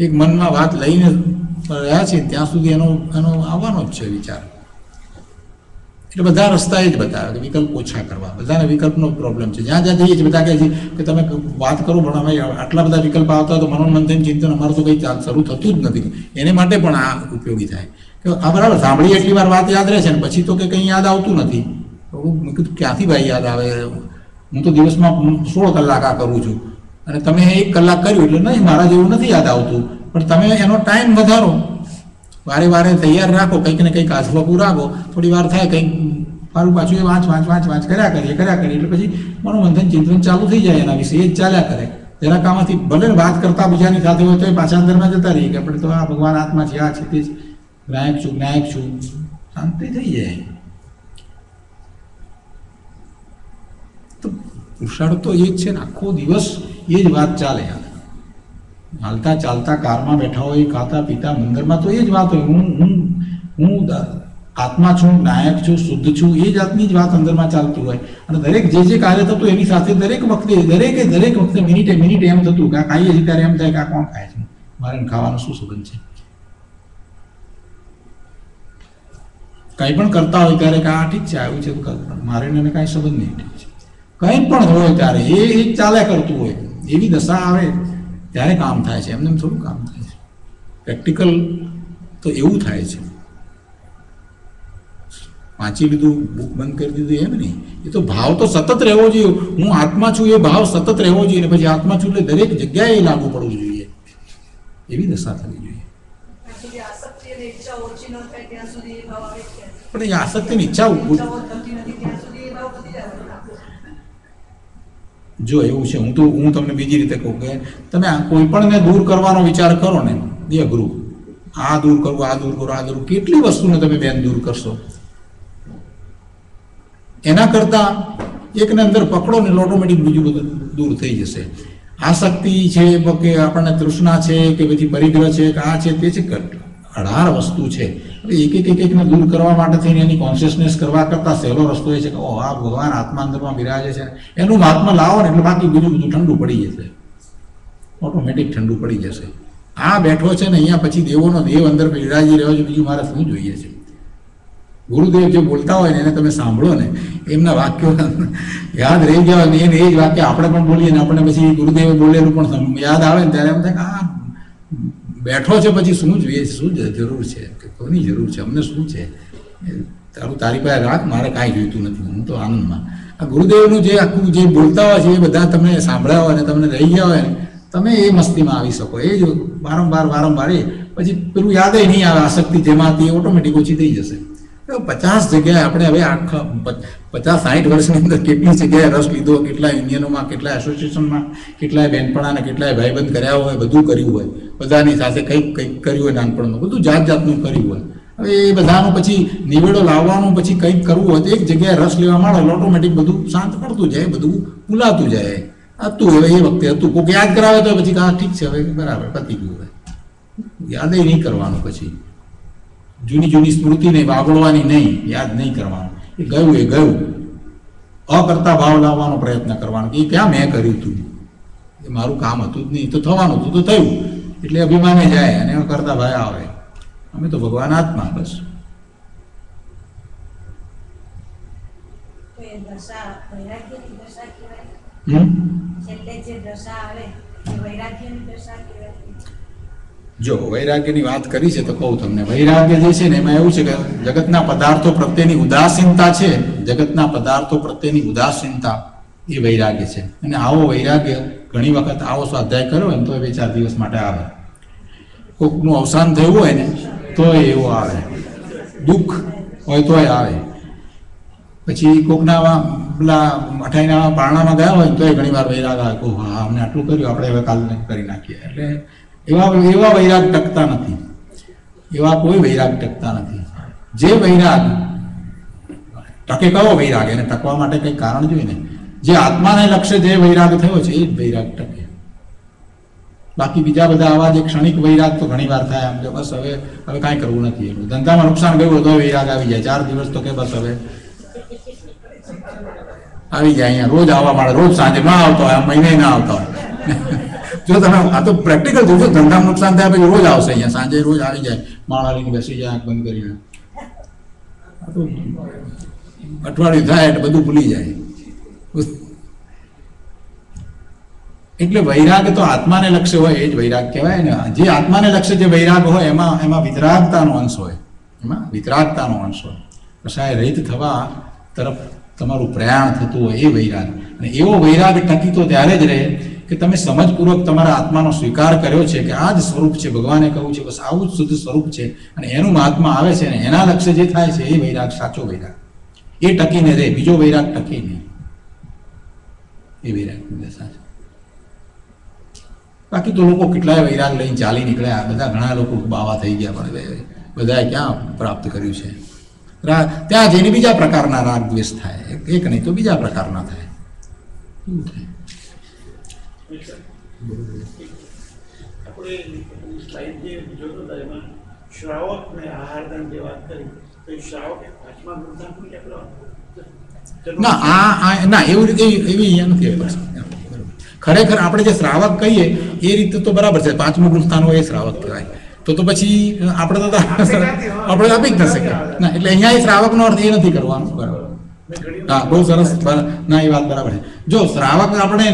એક મનમાં વાત લઈને રહ્યા છીએ ત્યાં સુધી એનો આવવાનો જ છે વિચાર. એટલે બધા રસ્તા એ જ બતાવે કે વિકલ્પ ઓછા કરવા. બધાને વિકલ્પનો પ્રોબ્લેમ છે. જ્યાં જ્યાં જઈએ છીએ બધા કહે છે કે તમે વાત કરો પણ અમે આટલા બધા વિકલ્પ આવતા તો મનોમંથન ચિંતન અમારું તો કંઈ શરૂ થતું જ નથી. એને માટે પણ આ ઉપયોગી થાય કે આ બરાબર સાંભળી એટલી વાર વાત યાદ રહે છે ને પછી તો કે કંઈ યાદ આવતું નથી. મેં કીધું ક્યાંથી ભાઈ યાદ આવે, હું તો દિવસમાં 16 કલાક આ કરું છું અને તમે 1 કલાક કર્યું એટલે નહીં મારા જેવું નથી યાદ આવતું. પણ તમે એનો ટાઈમ વધારો, વારે વારે તૈયાર રાખો, કંઈક ને કંઈક આસપાસ રાખો, થોડી વાર થાય કંઈક મારું પાછું એ વાંચ કર્યા કરીએ એટલે પછી મનોમંથન ચિંતન ચાલુ થઈ જાય, એના વિશે એ જ ચાલ્યા કરે. જરાક આમાંથી ભલે વાત કરતા બીજાની સાથે હોય તો એ પાછા અંદરમાં જતા રહીએ કે આપણે તો આ ભગવાન આત્મા છે, આ છે, તે જ જ્ઞાયક છું, શાંતિ થઈ જાય. તો પુરુષાર્થ તો એ જ છે ને, આખો દિવસ એ જ વાત ચાલે. હાલતા ચાલતા કારમાં બેઠા હોય, ખાતા પીતા મંદિરમાં તો એ જ વાત હોય, હું આત્મા છું, નાયક છું, શુદ્ધ છું, એ જાતની જ વાત અંદરમાં ચાલતું હોય. અને દરેક જે કાર્ય થતું એની સાથે દરેક વખતે મિનિટે એમ થતું કે આ ખાઈએ છીએ ત્યારે એમ થાય કે આ કોણ ખાય છે, મારે ખાવાનો શું સંબંધ છે. કંઈ પણ કરતા હોય ત્યારે કે આ ઠીક છે, આવ્યું છે તો મારે એને કાંઈ સંબંધ નહીં, ઠીક છે. કંઈ પણ હોય ત્યારે એ ચાલ્યા કરતું હોય. એવી દશા આવે ત્યારે કામ થાય છે, એમને થોડું કામ થાય છે. પ્રેક્ટિકલ તો એવું થાય છે. વાંચી લીધું, બુક બંધ કરી દીધું એમ નહીં. એ તો ભાવ તો સતત રહેવો જોઈએ. હું આત્મા છું એ ભાવ સતત રહેવો જોઈએ. પછી આત્મા છું એટલે દરેક જગ્યાએ એ લાગુ પડવું જોઈએ. એવી દશા થવી જોઈએ. પણ એ આસક્તિની ઈચ્છા જો એવું છે, હું તમને બીજી રીતે કહું કે તમે કોઈ પણને દૂર કરવાનો વિચાર કરો ને એ અઘરું. આ દૂર કરવું, કેટલી વસ્તુને તમે બેન દૂર કરશો. એના કરતા એકને અંદર પકડો ને ઓટોમેટિક બીજું બધું દૂર થઈ જશે. આસક્તિ છે કે આપણને તૃષ્ણા છે કે પછી પરિગ્રહ છે કે આ છે તે છે, 18 વસ્તુ છે. એકને દૂર કરવા માટે થઈને એની કોન્શિયસનેસ કરવા કરતાં સહેલો રસ્તો એ છે કે ઓ આ ભગવાન આત્મા અંદરમાં બિરાજે છે, એનું મહાત્મા લાવો ને એટલે બાકી બીજું બધું ઠંડુ પડી જશે, ઓટોમેટિક ઠંડુ પડી જશે. આ બેઠો છે ને અહીંયા પછી દેવોનો દેવ અંદર બિરાજી રહ્યો છે, બીજું મારે શું જોઈએ છે. ગુરુદેવ જે બોલતા હોય ને એને તમે સાંભળો ને, એમના વાક્યો યાદ રહી ગયા હોય ને એને એ જ વાક્ય આપણે પણ બોલીએ ને આપણે પછી ગુરુદેવે બોલેલું પણ યાદ આવે ને ત્યારે એમ થાય કે આ બેઠો છે પછી શું જોઈએ, શું જરૂર છે, કે કોની જરૂર છે, અમને શું છે, તારી પાસે રાખ, મારે કાંઈ જોઈતું નથી, હું તો આનંદમાં. આ ગુરુદેવનું જે આખું જે બોલતા હોય છે એ બધા તમે સાંભળ્યા હોય ને તમને રહી ગયા હોય ને તમે એ મસ્તીમાં આવી શકો. એ જ વારંવાર એ પછી પેલું યાદ નહીં આવે. આસક્તિ જેમાંથી ઓટોમેટિક ઓછી થઈ જશે. 50 જગ્યાએ આપણે હવે આખા 50-60 વર્ષની અંદર કેટલી જગ્યાએ રસ લીધો, કેટલા યુનિયનોમાં, કેટલા એસોસિએશનમાં, કેટલાય બહેનપણાને કેટલાય ભાઈબંધ કર્યા હોય, બધું કર્યું હોય, બધાની સાથે કંઈક કર્યું હોય, નાનપણમાં બધું જાતનું કર્યું હોય. હવે એ બધાનો પછી નિવેડો લાવવાનું, પછી કંઈક કરવું હોય તો એક જગ્યાએ રસ લેવા માંડો, ઓટોમેટિક બધું શાંત પડતું જાય, બધું ભૂલાતું જાય. હતું હવે એ વખતે હતું, કોઈક યાદ કરાવે તો પછી ઠીક છે, હવે બરાબર પતી ગયું. હવે યાદ નહીં કરવાનું, પછી જૂની સ્મૃતિને વાગોળવાની નહીં, યાદ નહીં કરવાનું. એ ગયું અકર્તા ભાવ લાવવાનો પ્રયત્ન કરવાનો કે ક્યાં મેં કર્યું હતું, એ મારું કામ હતું જ નહીં, તો થવાનું હતું તો થયું, એટલે અભિમાને જાય અને અકર્તા ભાઈ આવે. અમે તો ભગવાન આત્મા, બસ. જો વૈરાગ્યની વાત કરી છે તો કહું તમને, વૈરાગ્ય જે છે ને એમાં એવું છે કે જગતના પદાર્થો પ્રત્યેની ઉદાસીનતા છે, જગતના પદાર્થો પ્રત્યેની ઉદાસીનતા એ વૈરાગ્ય છે. અને આવો વૈરાગ્ય ઘણી વખત આવો સ્વાધ્યાય કર્યો હોય ને તો 2-4 દિવસ માટે આવે. કોકનું અવસાન થયું હોય ને તો એવો આવે, દુઃખ હોય તોય આવે. પછી કોકના પેલા અઠાઈના પારણામાં ગયા હોય તો ઘણી વાર વૈરાગ આવે, હા અમને આટલું કર્યું, આપણે હવે કાલ કરી નાખીએ. એટલે એવા વૈરાગ ટકતા નથી, એવા કોઈ વૈરાગ ટકતા નથી. જે વૈરાગ ટકે, કયો વૈરાગ? એને ટકવા માટે કંઈ કારણ જોઈએ ને. જે આત્માને લક્ષ્ય જે વૈરાગ થયો છે એ જ વૈરાગ ટકે. બાકી બીજા બધા આવા જે ક્ષણિક વૈરાગ તો ઘણી વાર થાય, આમ કે બસ હવે કાંઈ કરવું નથી, એટલું ધંધામાં નુકસાન ગયું તો વૈરાગ આવી જાય. 4 દિવસ તો કે બસ હવે આવી જાય, અહીંયા રોજ આવવા માંડે, રોજ સાંજે ના આવતો હોય, મહિને ના આવતા હોય. જો તમે આ તો પ્રેક્ટિકલ જોજો, ધંધામાં નુકસાન થયા પછી રોજ આવશે અહીંયા, સાંજે રોજ આવી જાય, માળા લઈને બેસી જાય આંખ બંધ કરીને. આ તો અઠવાડિયું થાય એટલે બધું ભૂલી જાય. એટલે વૈરાગ તો આત્માને લક્ષ્ય હોય એ જ વૈરાગ કહેવાય ને. જે આત્માને લક્ષ્ય જે વૈરાગ હોય એમાં વિતરાગતાનો અંશ હોય, એમાં વિતરાગતાનો અંશ હોય. કશાય રહિત થવા તરફ તમારું પ્રયાણ થતું હોય એ વૈરાગ. અને એવો વૈરાગ ટકી તો ત્યારે જ રહે કે તમે સમજપૂર્વક તમારા આત્માનો સ્વીકાર કર્યો છે કે આ જ સ્વરૂપ છે, ભગવાને કહ્યું છે બસ આવું જ શુદ્ધ સ્વરૂપ છે, અને એનું મહાત્મા આવે છે, અને એના લક્ષ્ય જે થાય છે એ વૈરાગ સાચો વૈરાગ. એ ટકીને રહે, બીજો વૈરાગ ટકે નહીં. એ વૈરાગ દશા છે. બાકી તો લોકો કેટલાય વૈરાગ લઈને ચાલી નીકળ્યા, બધા ઘણા લોકો બાવા થઈ ગયા, પણ બધાએ ક્યાં પ્રાપ્ત કર્યું છે? ત્યાં જઈને બીજા પ્રકારના રાગ દ્વેષ થાય, એક નહીં તો બીજા પ્રકારના થાય. શું થાય? આપણે સ્લાઇડ જે જોતો હતા એમાં શ્રાવક ને આહારદાન જે વાત કરી, તો શ્રાવક 5મા ગ્રંથાંકની ના, ના એવું રીતે એવી અહીંયા નથી. ખરેખર આપણે જે શ્રાવક કહીએ એ રીતે તો બરાબર છે, 5મું ગુણસ્થાન હોય એ શ્રાવક કહેવાય. તો પછી આપણે તો આપણે આપી જ ન શકીએ ના. એટલે અહીંયા એ શ્રાવકનો અર્થ એ નથી કરવાનો. બરાબર, હા, બહુ સરસ. ના, એ વાત બરાબર છે. જો શ્રાવક આપણે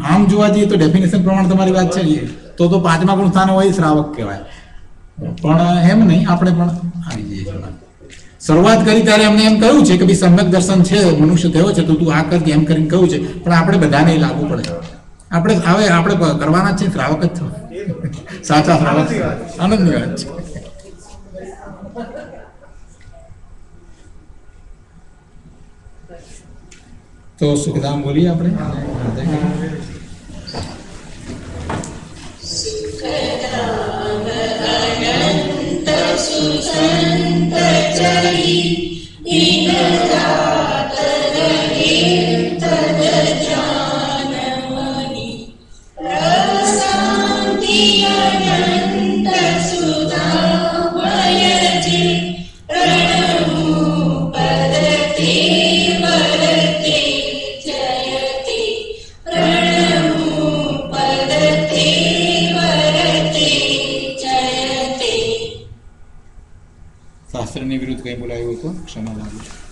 આમ જોવા જઈએ તો ડેફિનેશન પ્રમાણે તમારી વાત છે, તો 5મા ગુણસ્થાન હોય શ્રાવક કહેવાય. પણ એમ નહીં, આપણે પણ આવી જઈએ છીએ. શરૂઆત કરી ત્યારે એમને એમ કહ્યું છે કે ભાઈ સમ્યક દર્શન છે, મનુષ્ય થયો છે તો તું આ કર, એમ કરીને કહ્યું છે. પણ આપણે બધાને લાગુ પડે, આપણે કરવાના જ છે, શ્રાવક જ થયો. સાચા શ્રાવક આનંદની વાત છે. તો સુખધામ બોલીએ આપણે. શાસ્ત્રની વિરુદ્ધ કંઈ બોલાયું હતું, ક્ષમા માંગુ છું.